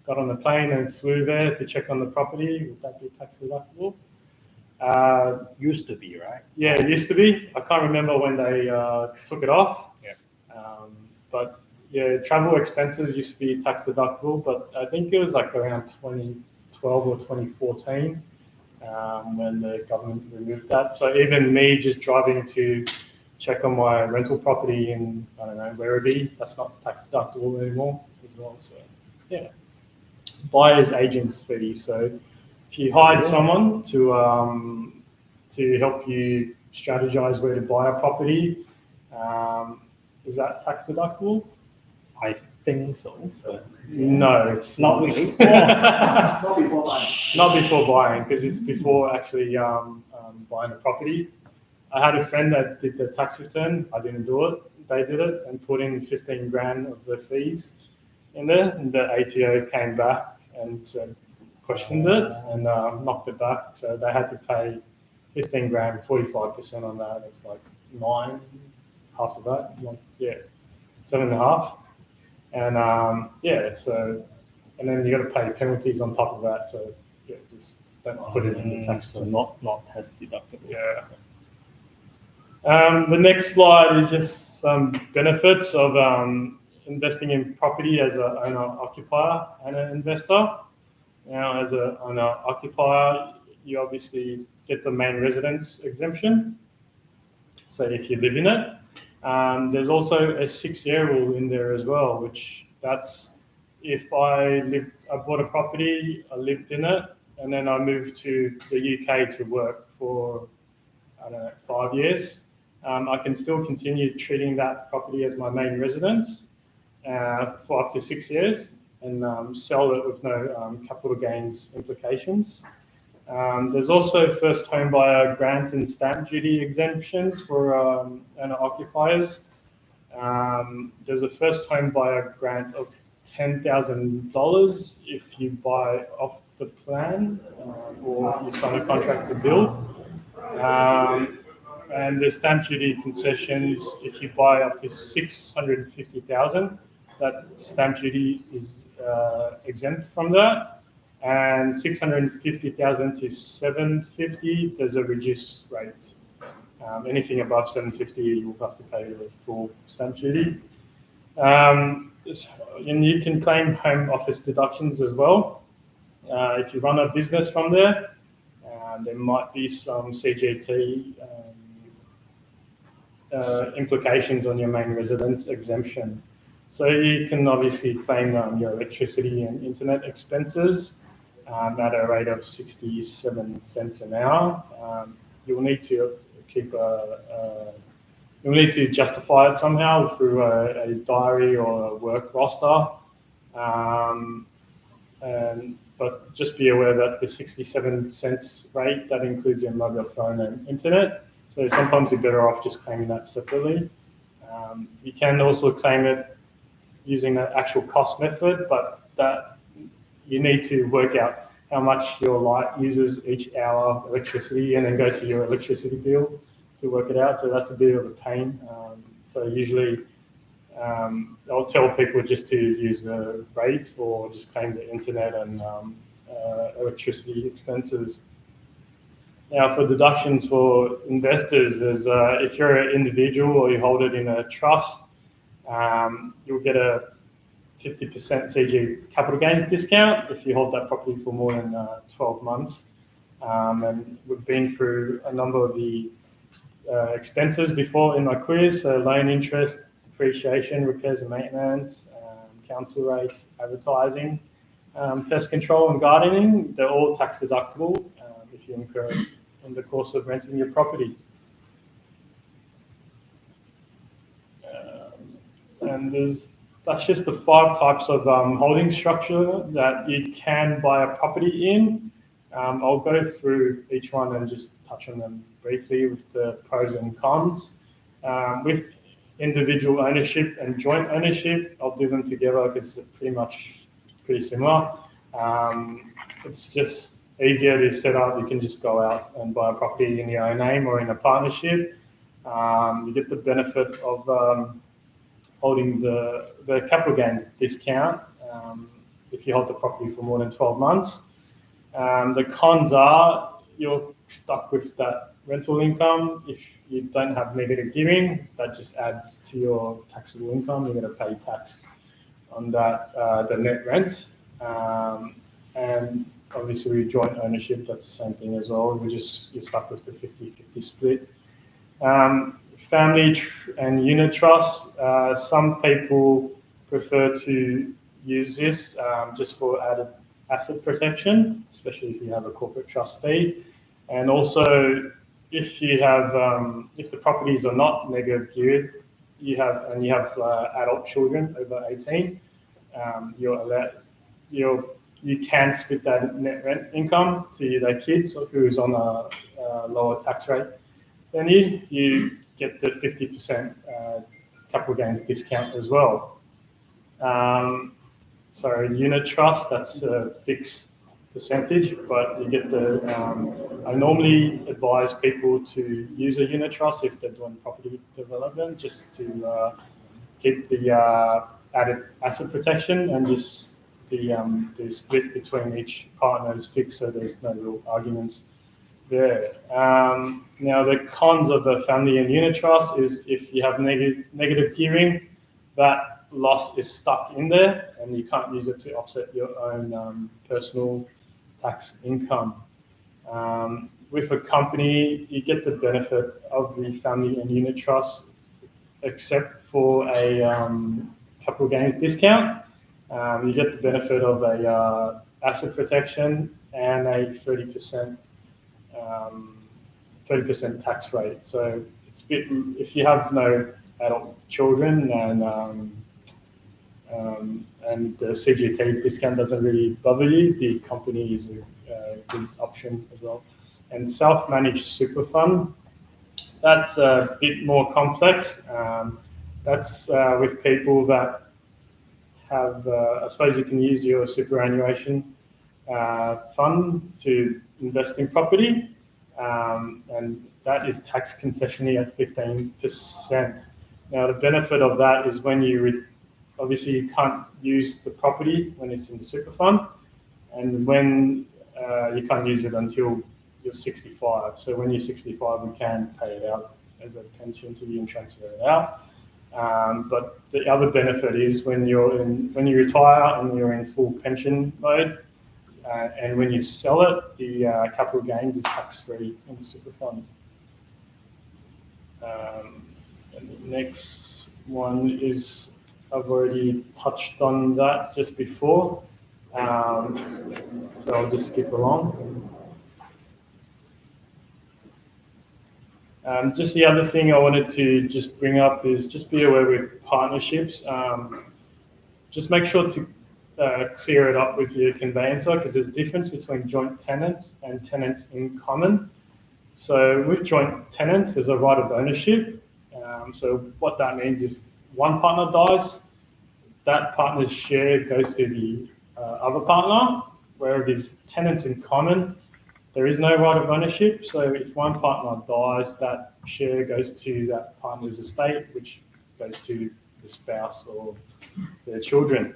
got on a plane and flew there to check on the property, would that be tax deductible? Used to be, right? Yeah, it used to be. I can't remember when they took it off. Yeah. But yeah, travel expenses used to be tax deductible, but I think it was like around 2012 or 2014 when the government removed that. So even me just driving to check on my rental property in, I don't know, Werribee, that's not tax deductible anymore as well. So yeah, buyer's agent's fee. So if you hired someone to help you strategize where to buy a property, is that tax deductible? I think so. No, it's Not really. Not before buying. not before buying, because it's before actually buying a property. I had a friend that did the tax return. I didn't do it. They did it and put in 15 grand of the fees in there. And the ATO came back and questioned it and knocked it back. So they had to pay 15 grand, 45% on that. It's like 9, half of that. Like, yeah, 7.5. And so, and then you got to pay penalties on top of that. So yeah, just don't put it in the tax. So not tax deductible. Yeah. The next slide is just some benefits of investing in property as an owner-occupier and an investor. Now, as an occupier, you obviously get the main residence exemption. So if you live in it, there's also a 6-year rule in there as well, which that's if I bought a property, I lived in it, and then I moved to the UK to work for, I don't know, 5 years. I can still continue treating that property as my main residence for up to 6 years and sell it with no capital gains implications. There's also first home buyer grant and stamp duty exemptions for owner-occupiers. There's a first home buyer grant of $10,000 if you buy off the plan or you sign a contract to build. And there's stamp duty concessions if you buy up to $650,000. That stamp duty is exempt from that. And $650,000 to $750,000, there's a reduced rate. Anything above $750,000, you'll have to pay the full stamp duty. And you can claim home office deductions as well. If you run a business from there, there might be some CGT implications on your main residence exemption. So you can obviously claim your electricity and internet expenses at a rate of 67 cents an hour. You'll need to you'll need to justify it somehow through a diary or a work roster. But just be aware that the 67 cents rate, that includes your mobile phone and internet. So sometimes you're better off just claiming that separately. You can also claim it using the actual cost method, but that you need to work out how much your light uses each hour of electricity and then go to your electricity bill to work it out. So that's a bit of a pain. So usually I'll tell people just to use the rate or just claim the internet and electricity expenses. Now, for deductions for investors, is if you're an individual or you hold it in a trust, you'll get a 50% CG capital gains discount if you hold that property for more than 12 months. And we've been through a number of the expenses before in my quiz, so loan interest, depreciation, repairs and maintenance, council rates, advertising, pest control and gardening. They're all tax deductible if you incur in the course of renting your property. And that's just the 5 types of holding structure that you can buy a property in. I'll go through each one and just touch on them briefly with the pros and cons. With individual ownership and joint ownership, I'll do them together because they're pretty similar. It's just easier to set up. You can just go out and buy a property in your own name or in a partnership. You get the benefit of holding the capital gains discount if you hold the property for more than 12 months. The cons are you're stuck with that rental income. If you don't have negative gearing, that just adds to your taxable income. You're going to pay tax on that, the net rent. And obviously with joint ownership, that's the same thing as well. You're stuck with the 50-50 split. Family and unit trust. Some people prefer to use this just for added asset protection, especially if you have a corporate trustee. And also, if you have, if the properties are not negative geared, you have adult children over 18, you can split that net rent income to their kids who's on a lower tax rate than you get the 50% capital gains discount as well. So unit trust, that's a fixed percentage, but you get I normally advise people to use a unit trust if they're doing property development, just to keep the added asset protection, and just the split between each partner is fixed, so there's no real arguments there. Now, the cons of the family and unit trust is if you have negative gearing, that loss is stuck in there and you can't use it to offset your own personal tax income. With a company, you get the benefit of the family and unit trust, except for a capital gains discount. You get the benefit of a asset protection and a 30% tax rate. So it's a bit, if you have no adult children and the CGT discount doesn't really bother you, the company is a good option as well. And self-managed super fund, that's a bit more complex. That's with people that have, I suppose you can use your superannuation fund to invest in property, and that is tax concessionary at 15%. Now the benefit of that is when you obviously you can't use the property when it's in the super fund, and when you can't use it until you're 65. So when you're 65, you can pay it out as a pension to you and transfer it out. But the other benefit is when you retire and you're in full pension mode, and when you sell it, the capital gains is tax-free in the super fund. And the next one is, I've already touched on that just before, so I'll just skip along. Just the other thing I wanted to just bring up is just be aware with partnerships. Just make sure to clear it up with your conveyancer, because there's a difference between joint tenants and tenants in common. So with joint tenants, there's a right of ownership. So what that means is one partner dies, that partner's share goes to the other partner, where it is tenants in common, there is no right of ownership. So if one partner dies, that share goes to that partner's estate, which goes to the spouse or their children.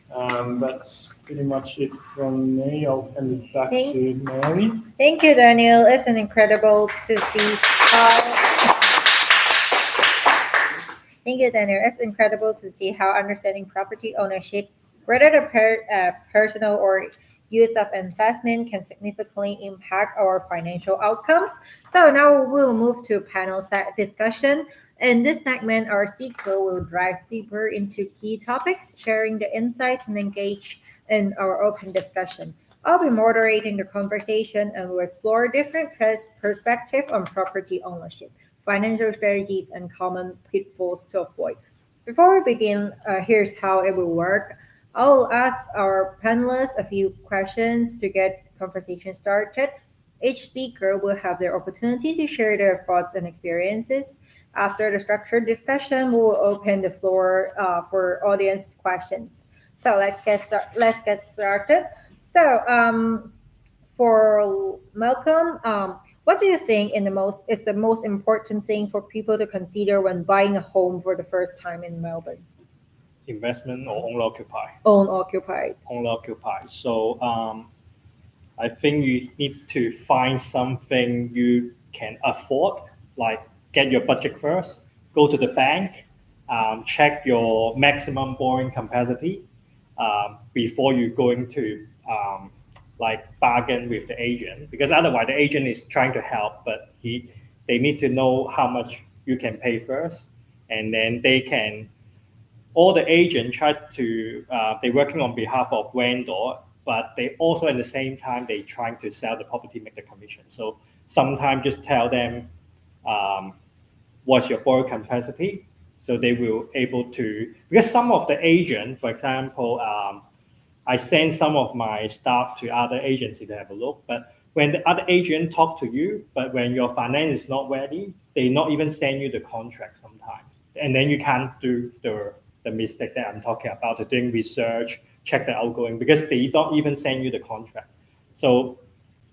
That's pretty much it from me. I'll hand it back to Naomi. Thank you, Daniel. It's incredible to see how. Thank you, Daniel. It's incredible to see how understanding property ownership, whether the personal or use of investment, can significantly impact our financial outcomes. So now we'll move to panel discussion. In this segment, our speaker will dive deeper into key topics, sharing the insights and engage in our open discussion. I'll be moderating the conversation and we'll explore different perspectives on property ownership, financial strategies, and common pitfalls to avoid. Before we begin, here's how it will work. I'll ask our panelists a few questions to get conversation started. Each speaker will have their opportunity to share their thoughts and experiences. After the structured discussion, we will open the floor for audience questions. So let's get started. So for Malcolm, what do you think is the most important thing for people to consider when buying a home for the first time in Melbourne? Investment or owner occupied? Owner occupied. Owner occupied. So I think you need to find something you can afford, like get your budget first, go to the bank, check your maximum borrowing capacity before you're going to like bargain with the agent, because otherwise the agent is trying to help, but they need to know how much you can pay first, and then all the agent try to, they're working on behalf of vendor, but they also at the same time, they trying to sell the property, make the commission. So sometimes just tell them what's your borrow capacity. So they will able to, because some of the agent, for example, I send some of my staff to other agencies to have a look, but when the other agent talk to you, but when your finance is not ready, they not even send you the contract sometimes. And then you can't do the mistake that I'm talking about, doing research, check the outgoing, because they don't even send you the contract. So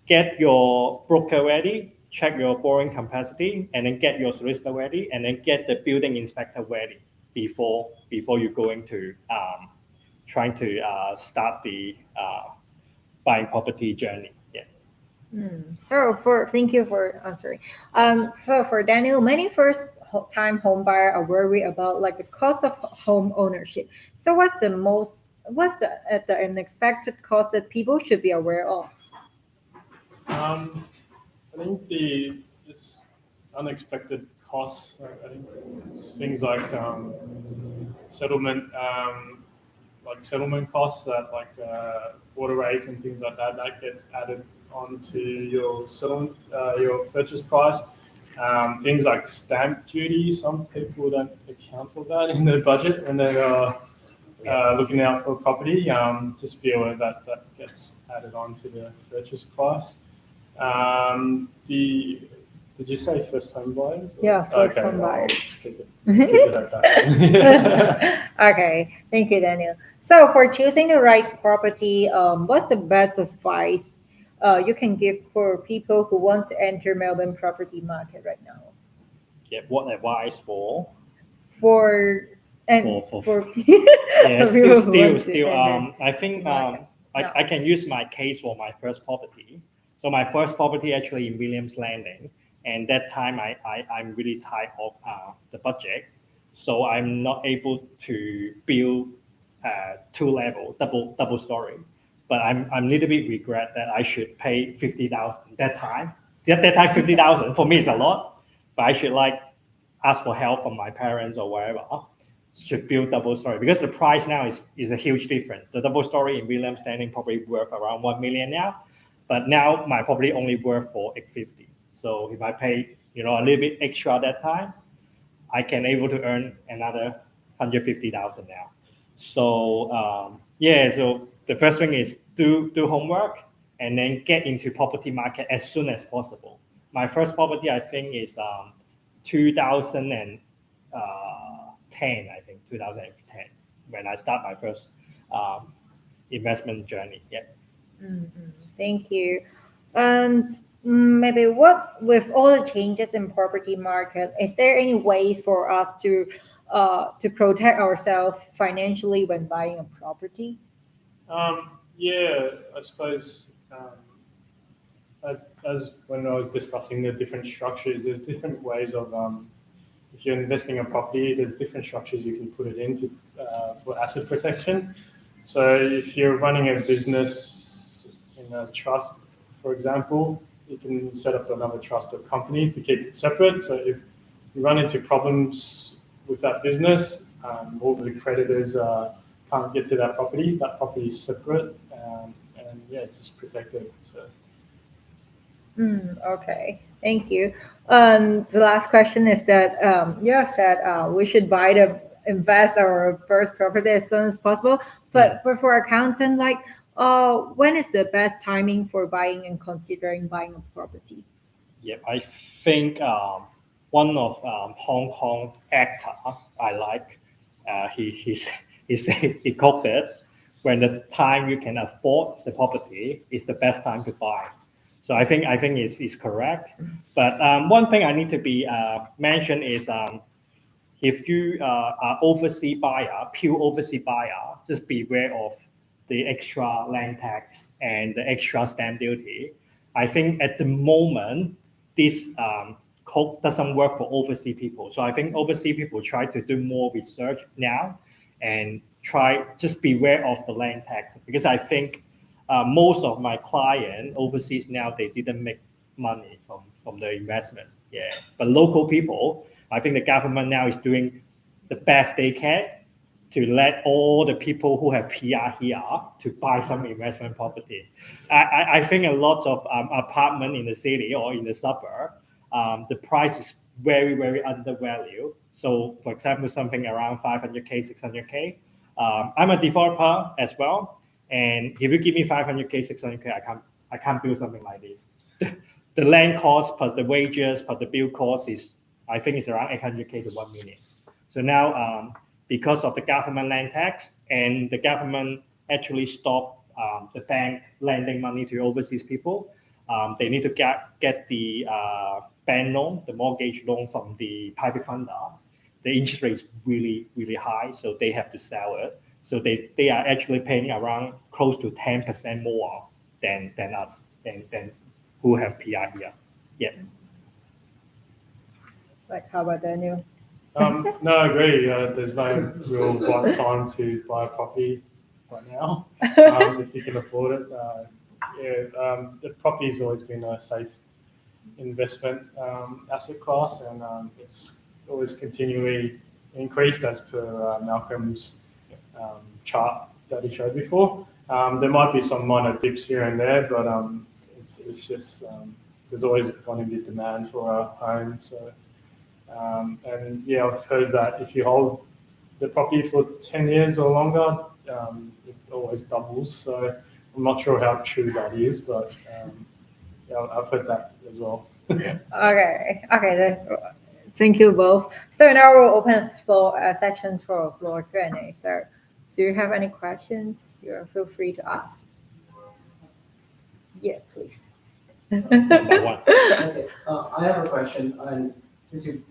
get your broker ready, check your borrowing capacity, and then get your solicitor ready, and then get the building inspector ready before you're going to trying to start the buying property journey. Yeah. So thank you for answering. For Daniel, many first time home buyer are worried about like the cost of home ownership. So what's the unexpected cost that people should be aware of? I think this unexpected costs. I think it's things like settlement, settlement costs that water rates and things like that gets added onto your settlement, your purchase price. Things like stamp duty. Some people don't account for that in their budget when they're looking out for a property. Just be aware that gets added onto the purchase price. Did you say first home buyers? Yeah, first okay, home buyers. Keep it at that. Okay, thank you, Daniel. So for choosing the right property, what's the best advice you can give for people who want to enter Melbourne property market right now? Yeah, what advice for? For Yeah, people who still. want to enter I think market. I can use my case for my first property. So my first property actually in Williams Landing, and that time I'm really tight of the budget, so I'm not able to build two-level double story. But I'm a little bit regret that I should pay 50,000 that time. At that time 50,000 for me is a lot, but I should ask for help from my parents or wherever. Should build double story because the price now is a huge difference. The double story in Williams Landing probably worth around 1 million now, but now my property only worth for 850. So if I pay a little bit extra that time, I can able to earn another 150,000 now. So so the first thing is do homework and then get into property market as soon as possible. My first property I think is 2010, I think 2010 when I start my first investment journey. Yeah. Mm-hmm. Thank you. And maybe with all the changes in property market, is there any way for us to protect ourselves financially when buying a property? Yeah, I suppose as when I was discussing the different structures, there's different ways of if you're investing in property, there's different structures you can put it into for asset protection. So if you're running a business in a trust, for example, you can set up another trust or company to keep it separate. So if you run into problems with that business, all the creditors can't get to that property is separate, and just protected. So. Okay, thank you. The last question is that you have said we should invest our first property as soon as possible. But for accountant, when is the best timing for buying and considering buying a property? Yeah, I think one of Hong Kong actor I like, he said he called it when the time you can afford the property is the best time to buy. So I think it's correct. But one thing I need to be mentioned is if you are overseas buyer, pure overseas buyer, just beware of the extra land tax and the extra stamp duty. I think at the moment this code doesn't work for overseas people. So I think overseas people try to do more research now and just beware of the land tax, because I think most of my clients overseas now, they didn't make money from the investment. Yeah, but local people, I think the government now is doing the best they can to let all the people who have PR here to buy some investment property. I think a lot of apartment in the city or in the suburb, the price is very, very undervalued. So for example, something around 500K, 600K. I'm a developer as well. And if you give me 500K, 600K, I can't build something like this. The land cost plus the wages plus the build cost I think it's around 800K to 1 million. So now, because of the government land tax and the government actually stopped the bank lending money to overseas people, they need to get the bank loan, the mortgage loan from the private funder. The interest rate is really, really high, so they have to sell it. So they are actually paying around close to 10% more than us, than who have PR here. Yeah. Like, how about Daniel? No, I agree. There's no real right time to buy a property right now. If you can afford it, the property has always been a safe investment asset class, and it's always continually increased as per Malcolm's chart that he showed before. There might be some minor dips here and there, but it's just there's always going to be demand for a home. So, and yeah, I've heard that if you hold the property for 10 years or longer, it always doubles. So I'm not sure how true that is, but yeah, I've heard that as well. Okay. Thank you both. So now we'll open for sections for floor Q&A. So, do you have any questions? Feel free to ask. Yeah, please. Number one. Okay, I have a question, and since you've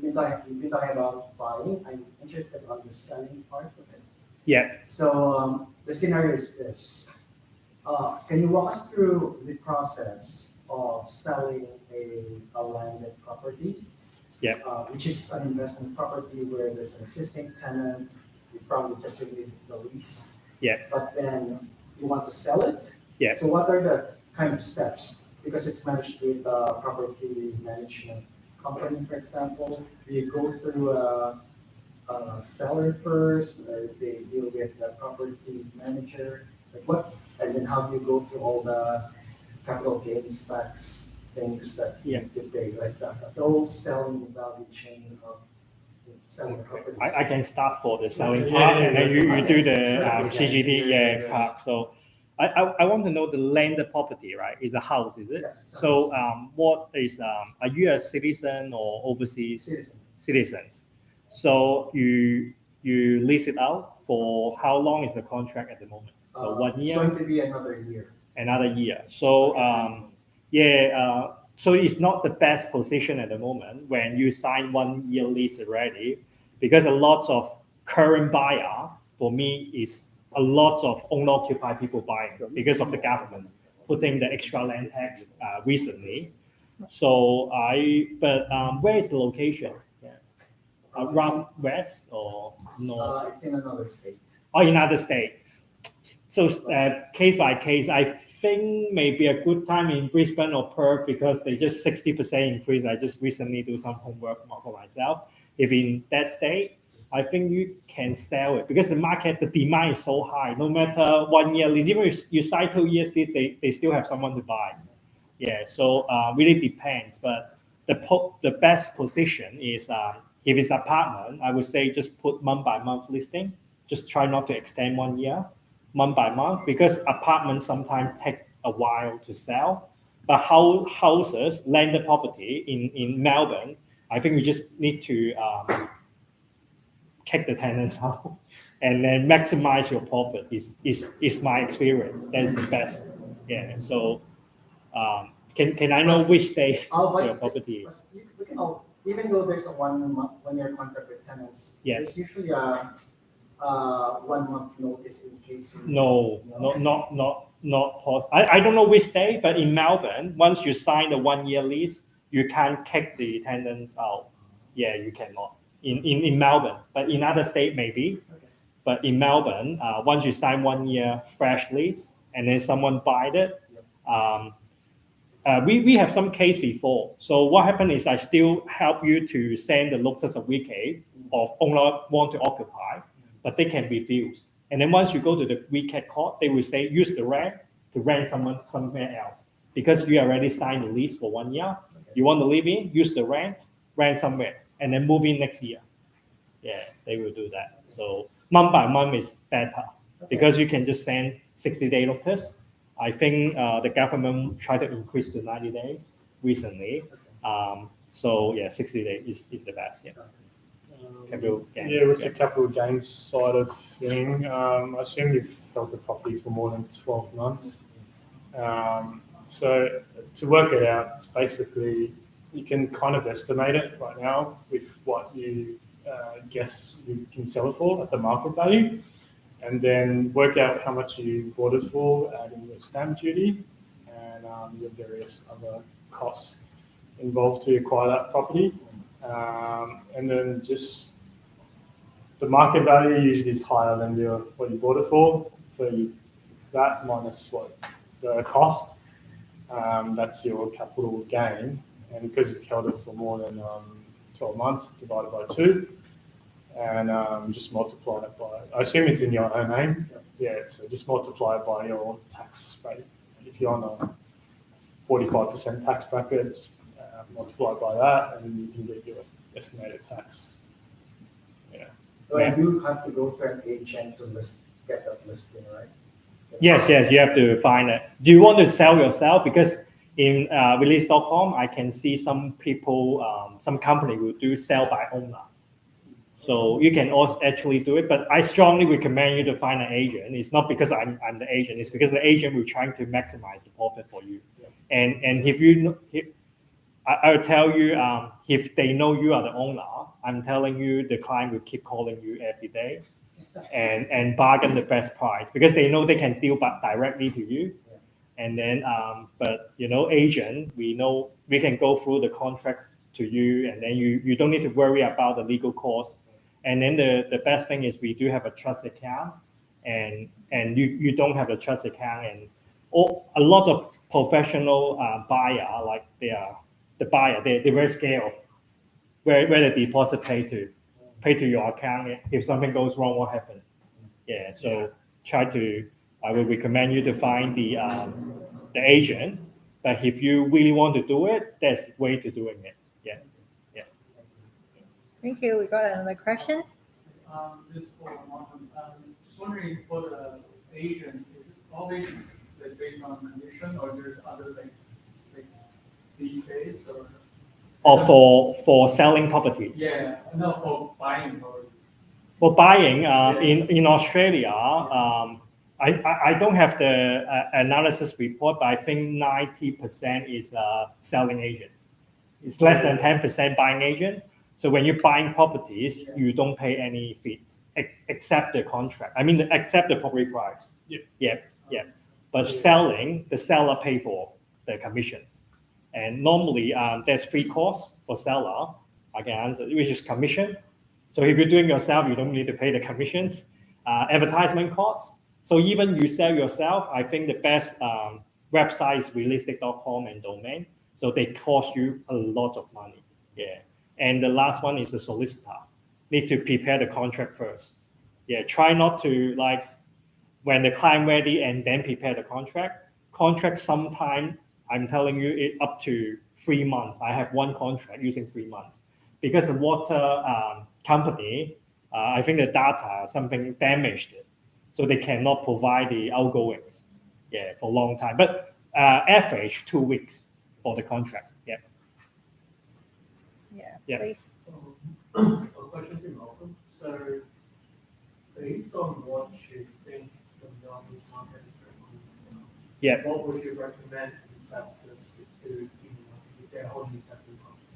been talking about buying, I'm interested on the selling part of it. Yeah. So the scenario is this: can you walk us through the process of selling a landed property? Yeah. Which is an investment property where there's an existing tenant, you probably just renewed the lease. Yeah. But then you want to sell it. Yeah. So what are the kind of steps? Because it's managed with a property management company, for example. Do you go through a seller first, or they deal with the property manager? Like what? And then how do you go through all the capital gains tax things that you need to pay, like the whole selling value chain of selling the property? I can start for the selling part, and then you do the CGD part. So I want to know the landed property, right? Is a house, is it? Yes, so what is are you a citizen or overseas citizens? So you lease it out for how long is the contract at the moment? So 1 year. It's going to be another year. Another year. So so it's not the best position at the moment when you sign 1 year lease already, because a lot of current buyer for me is a lot of owner-occupied people buying because of the government putting the extra land tax recently. So but where is the location? Around west or north? It's in another state. Oh, in another state. So case by case, I think maybe a good time in Brisbane or Perth, because they just 60% increase. I just recently do some homework for myself. If in that state, I think you can sell it because the market, the demand is so high. No matter 1 year lease, even if you sign 2 years lease, they still have someone to buy. Yeah, so really depends. But the best position is if it's apartment, I would say just put month by month listing. Just try not to extend 1 year. Month by month, because apartments sometimes take a while to sell. But houses, landed property in Melbourne, I think we just need to kick the tenants out and then maximize your profit. Is my experience. That's the best. Yeah. So can I know which day your property is? We can all, even though there's a 1 year contract with tenants, there's usually a 1 month notice in case. Not possible. I don't know which day, but in Melbourne, once you sign the 1 year lease, you can't kick the tenants out. Yeah, you cannot. In Melbourne, but in other state maybe. Okay. But in Melbourne, once you sign 1 year fresh lease and then someone buys it, we have some case before. So what happened is I still help you to send the notice of vacate of owner want to occupy, but they can refuse. And then once you go to the vacate court, they will say use the rent to rent someone somewhere else, because you already signed the lease for 1 year. Okay. You want to live in, use the rent somewhere, and then move in next year. Yeah, they will do that. So month by month is better, because you can just send 60-day notice. I think the government tried to increase to 90 days recently. So yeah, 60 days is the best. Yeah. With the capital gains side of thing, I assume you've held the property for more than 12 months. So to work it out, it's basically you can kind of estimate it right now with what you guess you can sell it for at the market value, and then work out how much you bought it for, adding your stamp duty and your various other costs involved to acquire that property. And then just the market value usually is higher than what you bought it for. So that minus what the cost, that's your capital gain. And because you've held it for more than 12 months, divided by 2, and just multiply it by, I assume it's in your own name. Yeah, so just multiply it by your tax rate. If you're on a 45% tax bracket, just multiply by that, and you can get your estimated tax. Yeah. So you have to go for an agent to get that listing, right? Yes, you have to find it. Do you want to sell yourself? Because in release.com, I can see some people, some company will do sell by owner. So you can also actually do it, but I strongly recommend you to find an agent. It's not because I'm the agent, it's because the agent will try to maximize the profit for you. And if I will tell you, if they know you are the owner, I'm telling you the client will keep calling you every day and bargain the best price because they know they can deal directly to you. And then, but agent, we know we can go through the contract to you, and then you don't need to worry about the legal costs. And then the best thing is we do have a trust account, and you don't have a trust account, and a lot of professional buyer, like the buyer, they're very scared of where the deposit pay to your account. If something goes wrong, what happened? Yeah, so I will recommend you to find the agent. But if you really want to do it, there's a way to doing it. Yeah. Thank you. We got another question. Just for Martin, just wondering for the agent, is it always based on condition, or there's other like fee base or? Or for selling properties. Yeah, no, for buying property. For buying, in Australia, I don't have the analysis report, but I think 90% is selling agent. It's less than 10% buying agent. So when you're buying properties, you don't pay any fees except the contract. I mean, except the property price. Yeah. But selling, the seller pay for the commissions. And normally, there's 3 costs for seller, I can answer, which is commission. So if you're doing yourself, you don't need to pay the commissions. Advertisement costs. So even you sell yourself, I think the best website is realistic.com and domain. So they cost you a lot of money. Yeah. And the last one is the solicitor. Need to prepare the contract first. Yeah. Try not to when the client ready and then prepare the contract. Contract sometime, I'm telling you, it up to 3 months. I have one contract using 3 months because the water company, I think the data something damaged it, so they cannot provide the outgoings. Yeah, for a long time. But average 2 weeks for the contract. Yeah. Yeah. Please. A question to Malcolm. So, based on what you think the Melbourne market is going on, what would you recommend investors to do if they're holding investment property?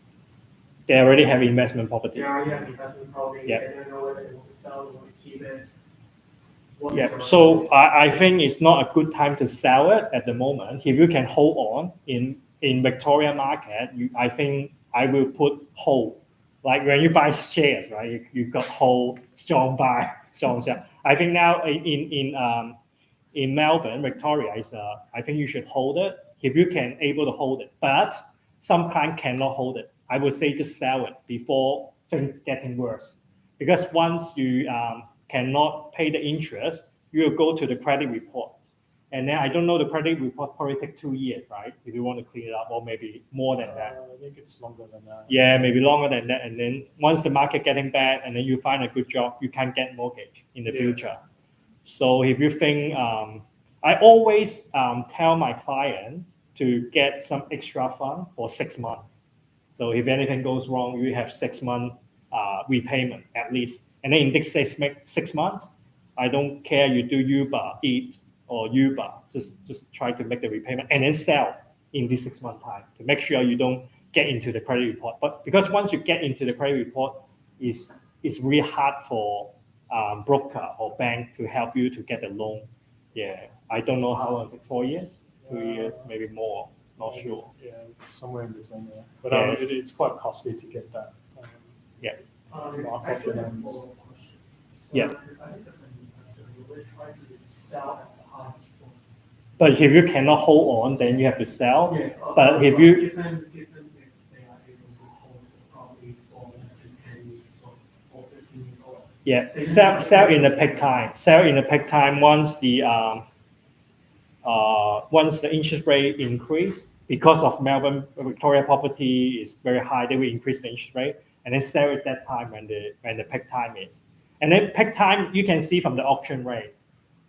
They already have investment property. They already have investment property. They don't know whether they want to sell, they want to keep it. So I think it's not a good time to sell it at the moment. If you can hold on in Victoria market, I think I will put hold. Like when you buy shares, right? You got hold, strong buy, strong sell. I think now in Melbourne, Victoria I think you should hold it if you can able to hold it. But some clients cannot hold it. I would say just sell it before things getting worse. Because once you cannot pay the interest, you will go to the credit report. And then I don't know, the credit report probably take 2 years, right? If you want to clean it up, or maybe more than that. I think it's longer than that. Yeah, maybe longer than that. And then once the market getting bad, and then you find a good job, you can get mortgage in the future. So if you think, I always tell my client to get some extra fund for 6 months. So if anything goes wrong, you have 6 month repayment at least. And then in this 6 months, I don't care you do Uber, Eat, or Uber, just try to make the repayment and then sell in this 6 month time to make sure you don't get into the credit report. But because once you get into the credit report, it's really hard for broker or bank to help you to get a loan. Yeah, I don't know how long, 4 years, 2 years, maybe more, not sure. Yeah, somewhere in between there. But Yes. It's quite costly to get that mark off your name. Yeah. I think as an investor, you always try to sell at the highest point. But if you cannot hold on, then you have to sell. Yeah, but if you given if they are able to hold the property for let's say 10 years or 15 years old. Yeah, sell in the peak time. Sell in the peak time once the interest rate increase, because of Melbourne Victoria property is very high, they will increase the interest rate, and then sell at that time when the peak time is. And then peak time you can see from the auction rate.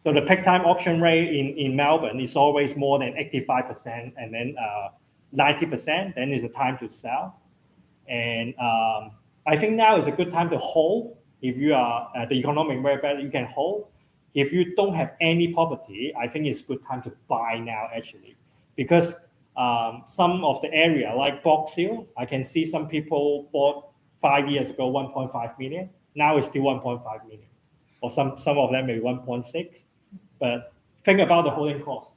So the peak time auction rate in Melbourne is always more than 85%, and then 90%. Then is the time to sell. And I think now is a good time to hold. If you are the economic very bad, you can hold. If you don't have any property, I think it's a good time to buy now actually, because some of the area like Box Hill, I can see some people bought 5 years ago 1.5 million. Now it's still 1.5 million, or some of them maybe 1.6. But think about the holding cost.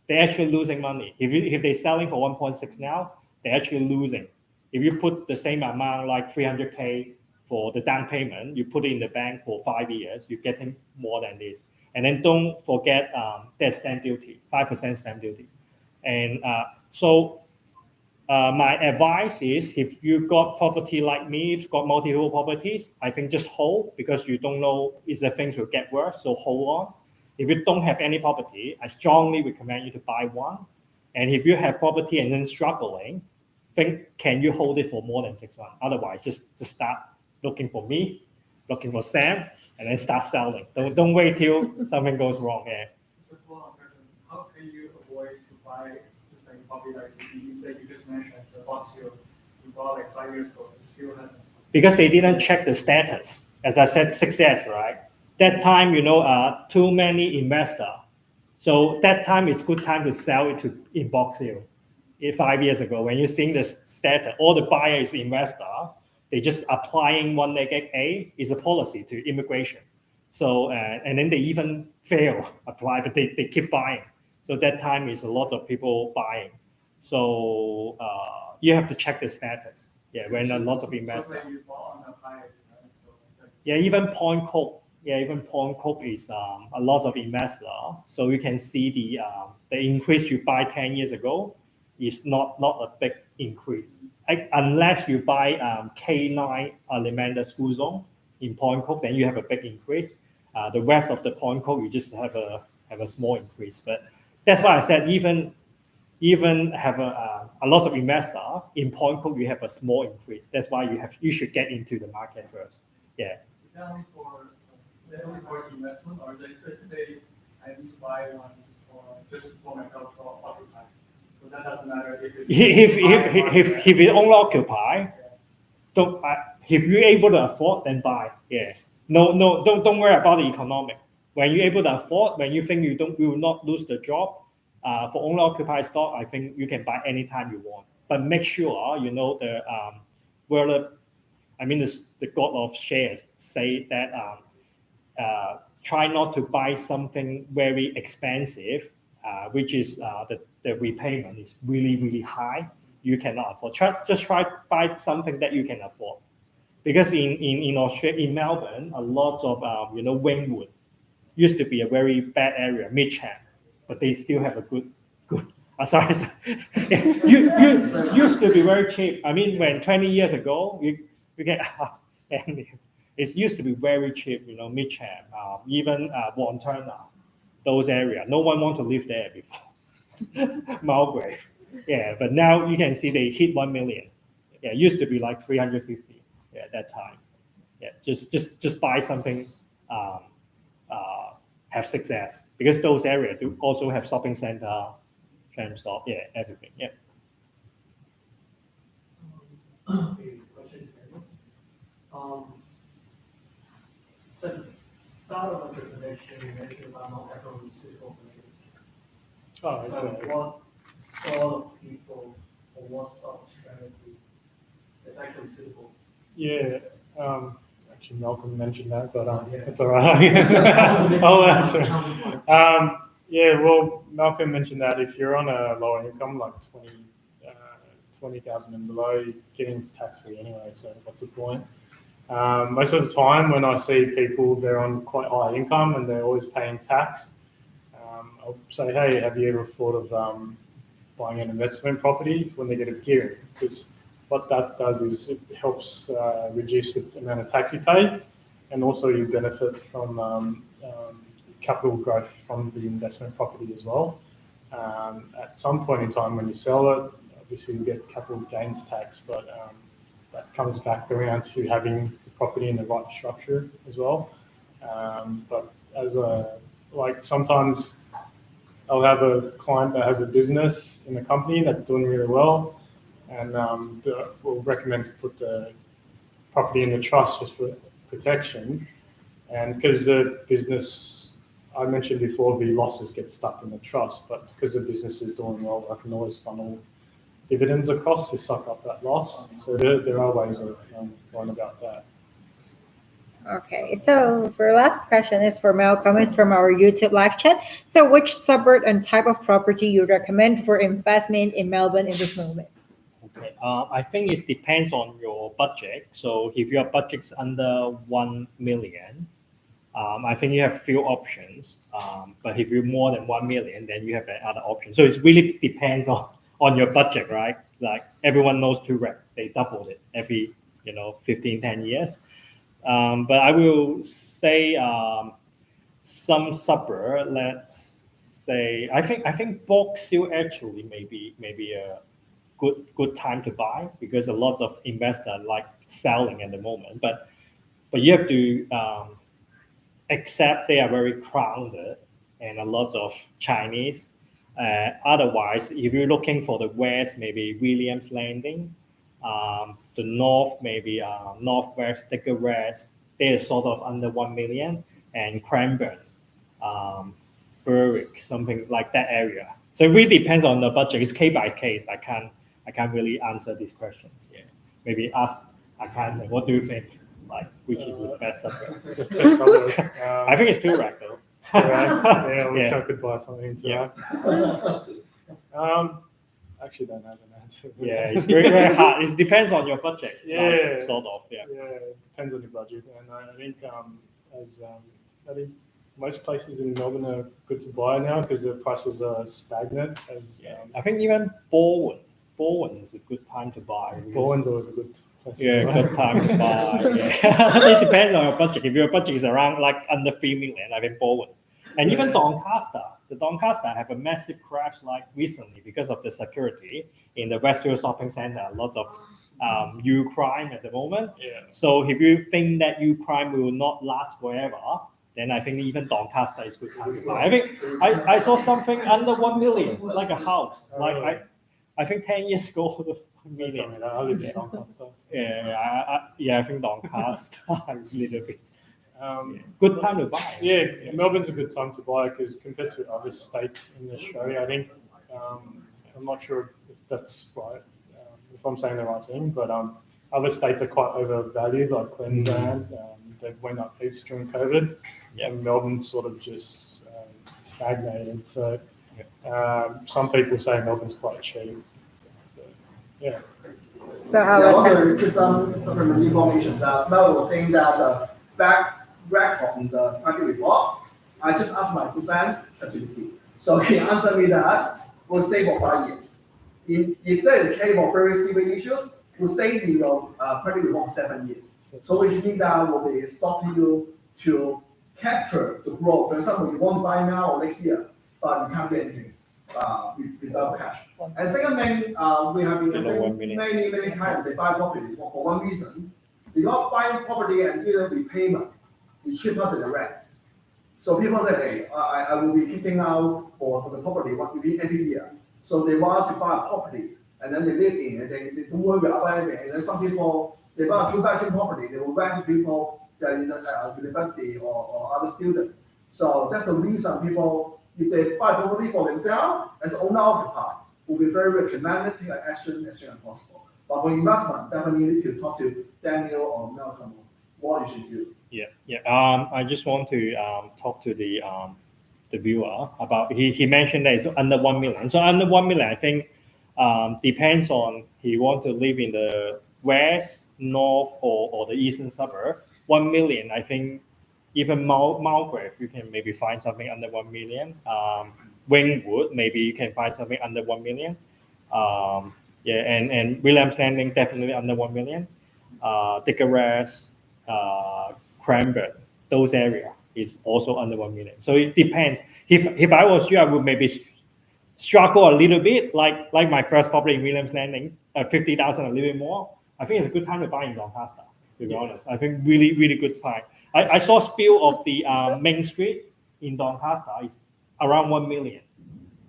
They're actually losing money. If they're selling for 1.6 now, they're actually losing. If you put the same amount, like 300K for the down payment, you put it in the bank for 5 years, you're getting more than this. And then don't forget there's stamp duty, 5% stamp duty. And my advice is, if you got property like me, if you've got multiple properties, I think just hold, because you don't know if the things will get worse, so hold on. If you don't have any property, I strongly recommend you to buy one. And if you have property and then struggling, think, can you hold it for more than 6 months? Otherwise, just start looking for me, looking for Sam, and then start selling. Don't wait till something goes wrong. Yeah. So how can you avoid to buy just like property like you just mentioned, the Box Hill, you bought like 5 years ago, it still hasn't? Because they didn't check the status. As I said, 6S, right? That time, too many investors. So that time is good time to sell it in Box Hill. 5 years ago, when you're seeing the status, all the buyers investor, they just applying 188A is a policy to immigration. So and then they even fail apply, but they keep buying. So that time is a lot of people buying. So you have to check the status. Yeah, when a lot of investors. Yeah, even Point Cook. Yeah, even Point Cook is a lot of investor. So you can see the increase you buy 10 years ago is not a big increase. Unless you buy K9 Alimenta School Zone in Point Cook, then you have a big increase. The rest of the Point Cook, you just have a small increase. But that's why I said even have a lot of investor in Point Cook, you have a small increase. That's why you should get into the market first. Yeah. Is that only for investment, or let's say I need to buy one just for myself to occupy? So that doesn't matter if it's if you only occupy, if you're able to afford, then buy. Yeah. No, don't worry about the economic. When you're able to afford, when you think you will not lose the job, for only occupied stock, I think you can buy anytime you want. But make sure the God of shares say that try not to buy something very expensive, which is the repayment is really, really high. You cannot afford. Just try to buy something that you can afford. Because in Australia, in Melbourne, a lot of Wingwood used to be a very bad area, Mitcham, but they still have a good. Sorry. Used to be very cheap. I mean, when 20 years ago, you get it used to be very cheap. Mitcham, even Wanturna, those areas. No one want to live there before. Mulgrave. Yeah, but now you can see they hit 1 million. Yeah, it used to be like 350. Yeah, at that time. Yeah, just buy something, have success, because those areas do also have shopping center, tram stop. Yeah, everything. Yeah. At the start of the presentation, you mentioned about not everyone is suitable for it. So what sort of people or what sort of strategy is actually suitable? Yeah, actually Malcolm mentioned that, but it's all right. I'll answer. Yeah, well, Malcolm mentioned that if you're on a lower income, like 20,000 and below, you're getting tax free anyway. So what's the point? Most of the time when I see people, they're on quite high income and they're always paying tax, I'll say, hey, have you ever thought of buying an investment property when they get a gearing? Because what that does is it helps reduce the amount of tax you pay, and also you benefit from capital growth from the investment property as well. At some point in time when you sell it, obviously you get capital gains tax, but that comes back around to having the property in the right structure as well. But as sometimes I'll have a client that has a business in a company that's doing really well, and we'll recommend to put the property in the trust just for protection. And because the business, I mentioned before, the losses get stuck in the trust, but because the business is doing well, I can always funnel dividends across to suck up that loss. So there are ways of going about that. Okay, so for last question is for Malcolm. It's from our YouTube live chat. So which suburb and type of property you recommend for investment in Melbourne in this moment? Okay, I think it depends on your budget. So if your budget's under 1 million, I think you have few options. But if you're more than 1 million, then you have other options. So it really depends on your budget, right? Like everyone knows Turek, they doubled it every 10 years. But I will say some suburb. Let's say I think Box Hill actually maybe a good time to buy, because a lot of investors like selling at the moment. But you have to accept they are very crowded and a lot of Chinese. Otherwise, if you're looking for the west, maybe Williams Landing. The north, maybe northwest, Sticker West, they're sort of under 1 million, and Cranbourne, Berwick, something like that area. So it really depends on the budget. It's case by case. I can't really answer these questions. Yeah, maybe ask accountant. What do you think? Like, which is the best suburb? I think it's Turek though. Yeah, I wish I could buy something in Turek. Actually don't have an answer. Yeah, it's very, very hard. It depends on your budget. Yeah, sort of. Yeah. Yeah, it depends on your budget, and I think I think most places in Melbourne are good to buy now because the prices are stagnant. I think even Bowen is a good time to buy. Bowen's always a good place. Yeah, good time to buy. Yeah. It depends on your budget. If your budget is around like under 3 million, I think Bowen. And even Doncaster. The Doncaster have a massive crash like recently because of the security in the Westfield Shopping Centre. Lots of U crime at the moment. Yeah. So if you think that U crime will not last forever, then I think even Doncaster is good time to buy. I think I saw something under 1 million, like a house. Like I think 10 years ago, 1 million. I live in Doncaster. I think Doncaster a little bit. Good time to buy. Yeah, Melbourne's a good time to buy because compared to other states in Australia, I think I'm not sure if that's right, if I'm saying the right thing, but other states are quite overvalued, like Queensland. They went up heaps during COVID, and Melbourne sort of just stagnated. So some people say Melbourne's quite cheap. So, yeah. So I was just some information that Mel was saying that back record in the market report. I just asked my good friend ChatGPT. So he answered me that we'll stay for 5 years. If there is a case of very severe issues, we'll stay in your credit report 7 years. So which means that will be stopping you to capture the growth. For example, you want to buy now or next year, but you can't do anything without cash. And second thing, we have been many times they buy property for one reason. Because buying property and doing repayment is cheaper than the rent. So people say, hey, I will be kicking out for the property every year. So they want to buy a property and then they live in it, they don't worry about anything. And then some people, they buy a 2-bedroom property, they will rent to people that are in the university or other students. So that's the reason people, if they buy property for themselves as owner occupied, will be very recommended to take action as soon as possible. But for investment, definitely need to talk to Daniel or Malcolm what you should do. I just want to talk to the viewer about he mentioned that it's under 1 million. So under 1 million, I think depends on he want to live in the west, north, or the eastern suburb, 1 million. I think even Mulgrave, you can maybe find something under 1 million. Wingwood, maybe you can find something under 1 million. And Williams Landing definitely under 1 million. Dickerass, Cranbourne, those areas is also under 1 million. So it depends. If I was you, I would maybe struggle a little bit, like my first property in Williams Landing, 50,000, a little bit more. I think it's a good time to buy in Doncaster, to be honest. I think really good time. I saw spill of the Main Street in Doncaster is around 1 million.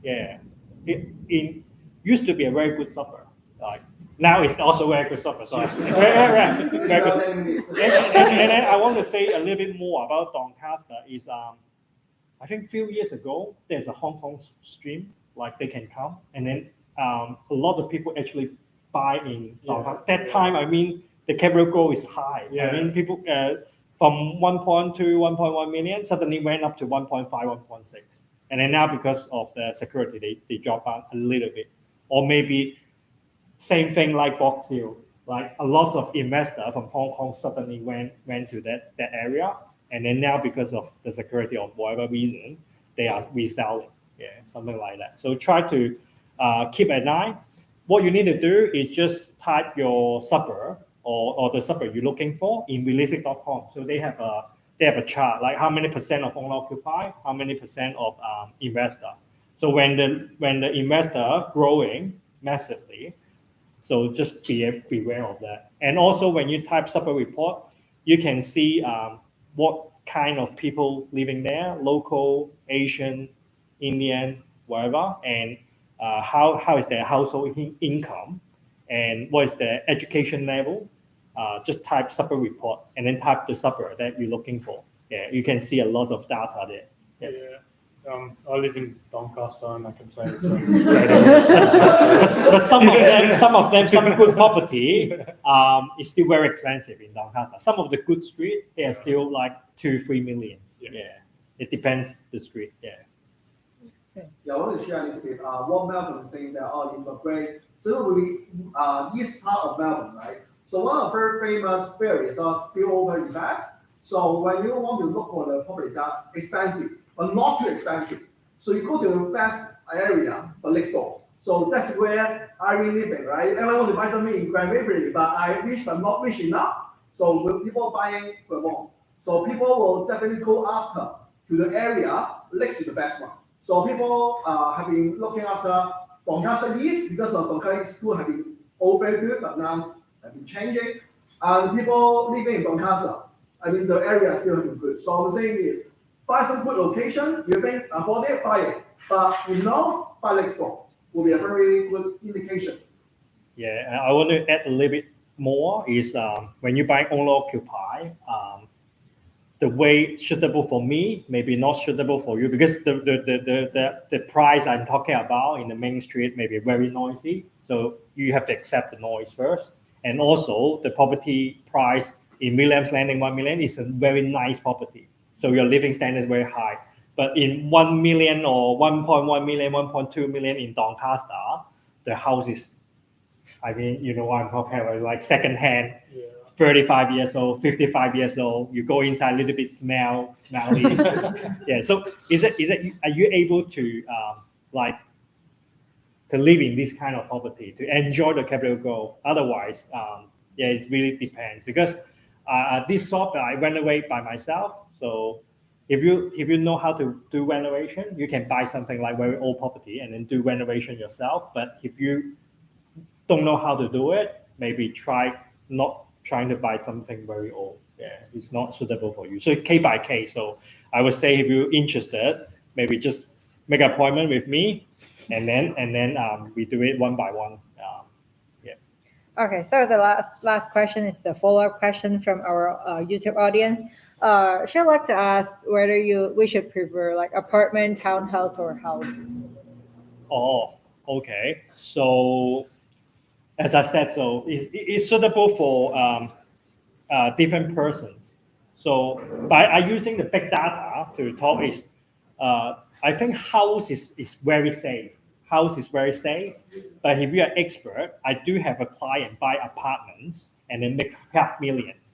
Yeah, it used to be a very good suburb. Like now it's also a very good suburb. So very good. And then I want to say a little bit more about Doncaster. Is I think a few years ago there's a Hong Kong stream, like they can come, and then a lot of people actually buy in Doncaster. That time, I mean, the capital growth is high. I mean, people from 1.2, 1.1 million suddenly went up to 1.5, 1.6. And then now because of the security, they drop out a little bit. Or maybe same thing like Box Hill. Like a lot of investors from Hong Kong suddenly went to that area. And then now because of the security or whatever reason, they are reselling. Yeah, something like that. So try to keep an eye. What you need to do is just type your suburb or the suburb you're looking for in realistic.com. So they have a chart, like how many % of owner occupied, how many % of investor. So when the investor growing massively, so just beware of that. And also when you type suburb report, you can see what kind of people living there, local, Asian, Indian, whatever, and how is their household income, and what is their education level. Just type suburb report and then type the suburb that you're looking for. Yeah, you can see a lot of data there. Yeah. I live in Doncaster, and I can say it's but some of them, some good property is still very expensive in Doncaster. Some of the good street, they are still like 2-3 million. Yeah, it depends the street. Yeah. Yeah, I want to share a little bit. What Melbourne is saying that in the great, so we east part of Melbourne, right? So one of the very famous theories are spillover effect. So when you want to look for the property that expensive, but not too expensive, so you go to the best area, but next door. So that's where I'm living, right? And I want to buy something in Grand Waverley, but I wish but not rich enough. So people buying for more. So people will definitely go after to the area next to the best one. So people have been looking after Doncaster East because of Doncaster East School have been all very good, but now have been changing. And people living in Doncaster, I mean the area still have been good. So I'm saying is, find some good location, you think afford it, buy it. But if not, buy next door will be a very good indication. Yeah, I want to add a little bit more is when you buy owner occupy, the way suitable for me, maybe not suitable for you, because the price I'm talking about in the main street may be very noisy. So you have to accept the noise first. And also the property price in Williams Landing 1 million is a very nice property. So your living standard is very high. But in 1 million or 1.1 million, 1.2 million in Doncaster, the house is, I mean, you know what I'm talking about, like second-hand, 35 years old, 55 years old. You go inside a little bit smelly. Yeah. So are you able to to live in this kind of property, to enjoy the capital growth? Otherwise, it really depends, because this shop I renovate by myself. So if you know how to do renovation, you can buy something like very old property and then do renovation yourself. But if you don't know how to do it, maybe not trying to buy something very old. Yeah, it's not suitable for you. So case by case. So I would say if you're interested, maybe just make an appointment with me, and then we do it one by one. Okay, so the last question is the follow-up question from our YouTube audience. She'd like to ask whether we should prefer like apartment, townhouse, or houses. Oh, okay. So as I said, so it's suitable for different persons. So by using the big data to talk is, I think house is very safe. house is very safe. But if you're an expert, I do have a client buy apartments and then make half millions.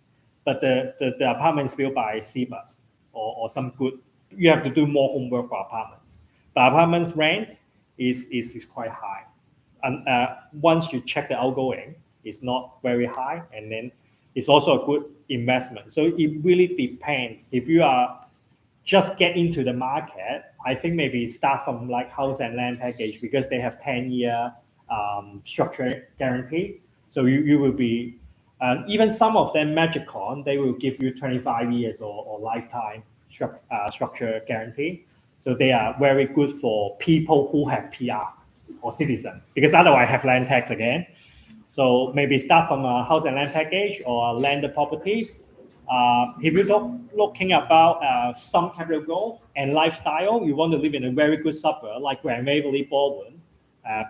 But the apartment is built by CBUS or some good. You have to do more homework for apartments. But apartments rent is quite high. And once you check the outgoing, it's not very high, and then it's also a good investment. So it really depends. If you are just get into the market, I think maybe start from like house and land package because they have 10-year structure guarantee. So you will be, even some of them Magicon, they will give you 25 years or lifetime structure guarantee. So they are very good for people who have PR or citizen, because otherwise have land tax again. So maybe start from a house and land package or a landed property. If you're looking about some capital growth and lifestyle, you want to live in a very good suburb like Grand Waverley, Baldwin,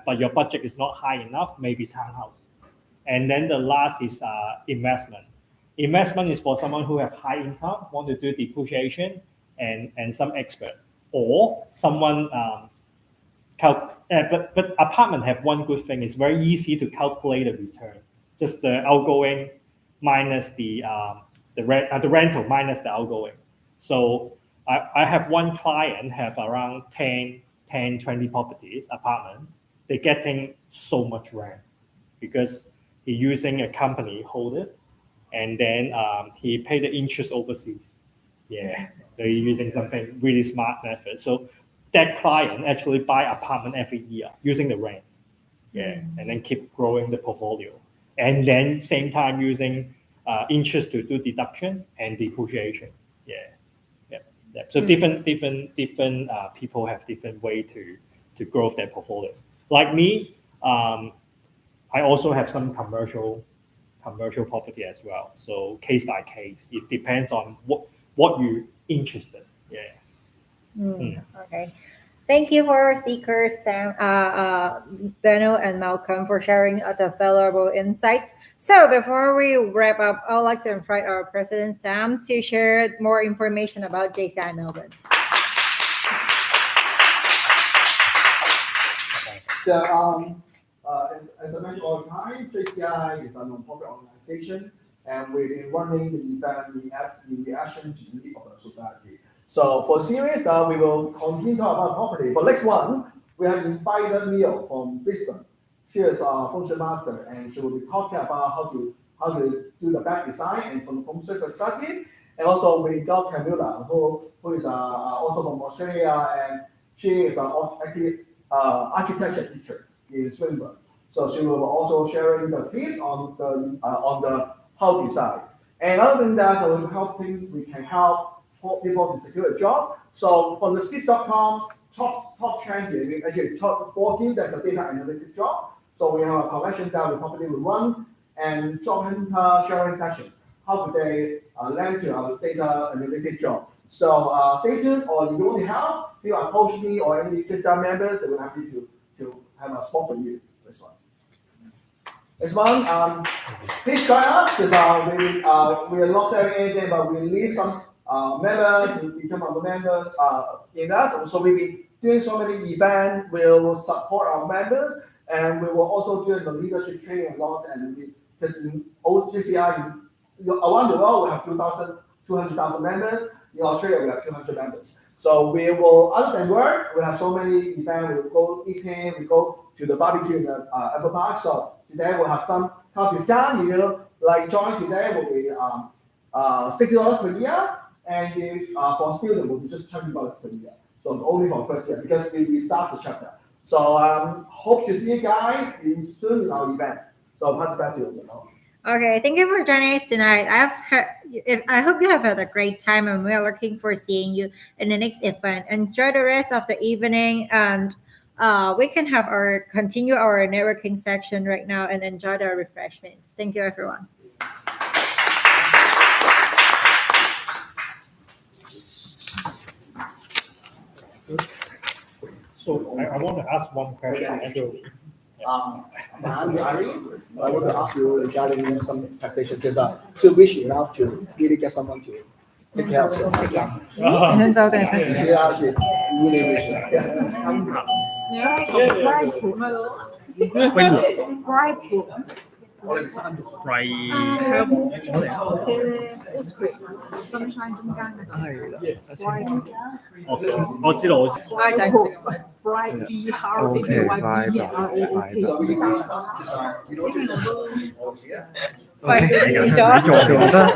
but your budget is not high enough, maybe townhouse. And then the last is investment. Investment is for someone who have high income, want to do depreciation, and some expert, or someone. But apartment have one good thing: it's very easy to calculate the return. Just the outgoing minus the rental minus the outgoing. So I have one client have around 10, 20 properties, apartments. They're getting so much rent because he's using a company hold it, and then he pay the interest overseas. Yeah, so he's using something really smart method. So that client actually buy apartment every year using the rent. Yeah, and then keep growing the portfolio. And then same time using interest to do deduction and depreciation. Yeah. So different people have different way to grow their portfolio. Like me, I also have some commercial property as well. So case by case, it depends on what you're interested. Yeah. Okay. Thank you for our speakers, Daniel and Malcolm, for sharing the valuable insights. So before we wrap up, I would like to invite our president, Sam, to share more information about JCI Melbourne. So, as I mentioned all the time, JCI is a non-profit organization, and we've been running the event in reaction to the need of the society. So for series, we will continue to talk about property. But next one, we have invited Leo from Brisbane. She is a function master, and she will be talking about how to do the back design and from the function perspective. And also we got Camilla, who is also from Australia, and she is an architecture teacher in Swinburne. So she will also sharing the tips on the how design. And other than that, we can help people to secure a job. So from the seat.com, top trending, actually top 14, that's a data analytic job. So we have a convention that we probably will run and job hunter sharing session. How could they land to our data analytic job? So stay tuned, or if you want to help, you approach me or any JCI members, they will be happy to have a spot for you. This one. This one, please join us because we are not selling anything, but we need some members to become our members in that. So we've been doing so many events. We will support our members, and we will also do the leadership training a lot. And because in JCI around the world, we have 200,000 members. In Australia, we have 200 members. So we will, other than work, we have so many events. We will go eating, we go to the barbecue in the Apple Park. So today we'll have some car discount. You like join today will be $60 per year. And for students, will be just $20 per year. So only for first year because we start the chapter. So hope to see you guys soon in our events. So pass it back to you. Okay, thank you for joining us tonight. I hope you have had a great time, and we are looking forward to seeing you in the next event. Enjoy the rest of the evening, and we can continue our networking section right now and enjoy the refreshments. Thank you, everyone. So I want to ask one question actually. I'm Gary. I want to ask you regarding some taxation because too rich enough to really get someone to take care of your income. She's really rich. 我哋刪咗。sunshine 中間嗰個。係啦，我知道，我知道。 I 就係 bright B R O K Y B R O O K。喂，剪咗。做得。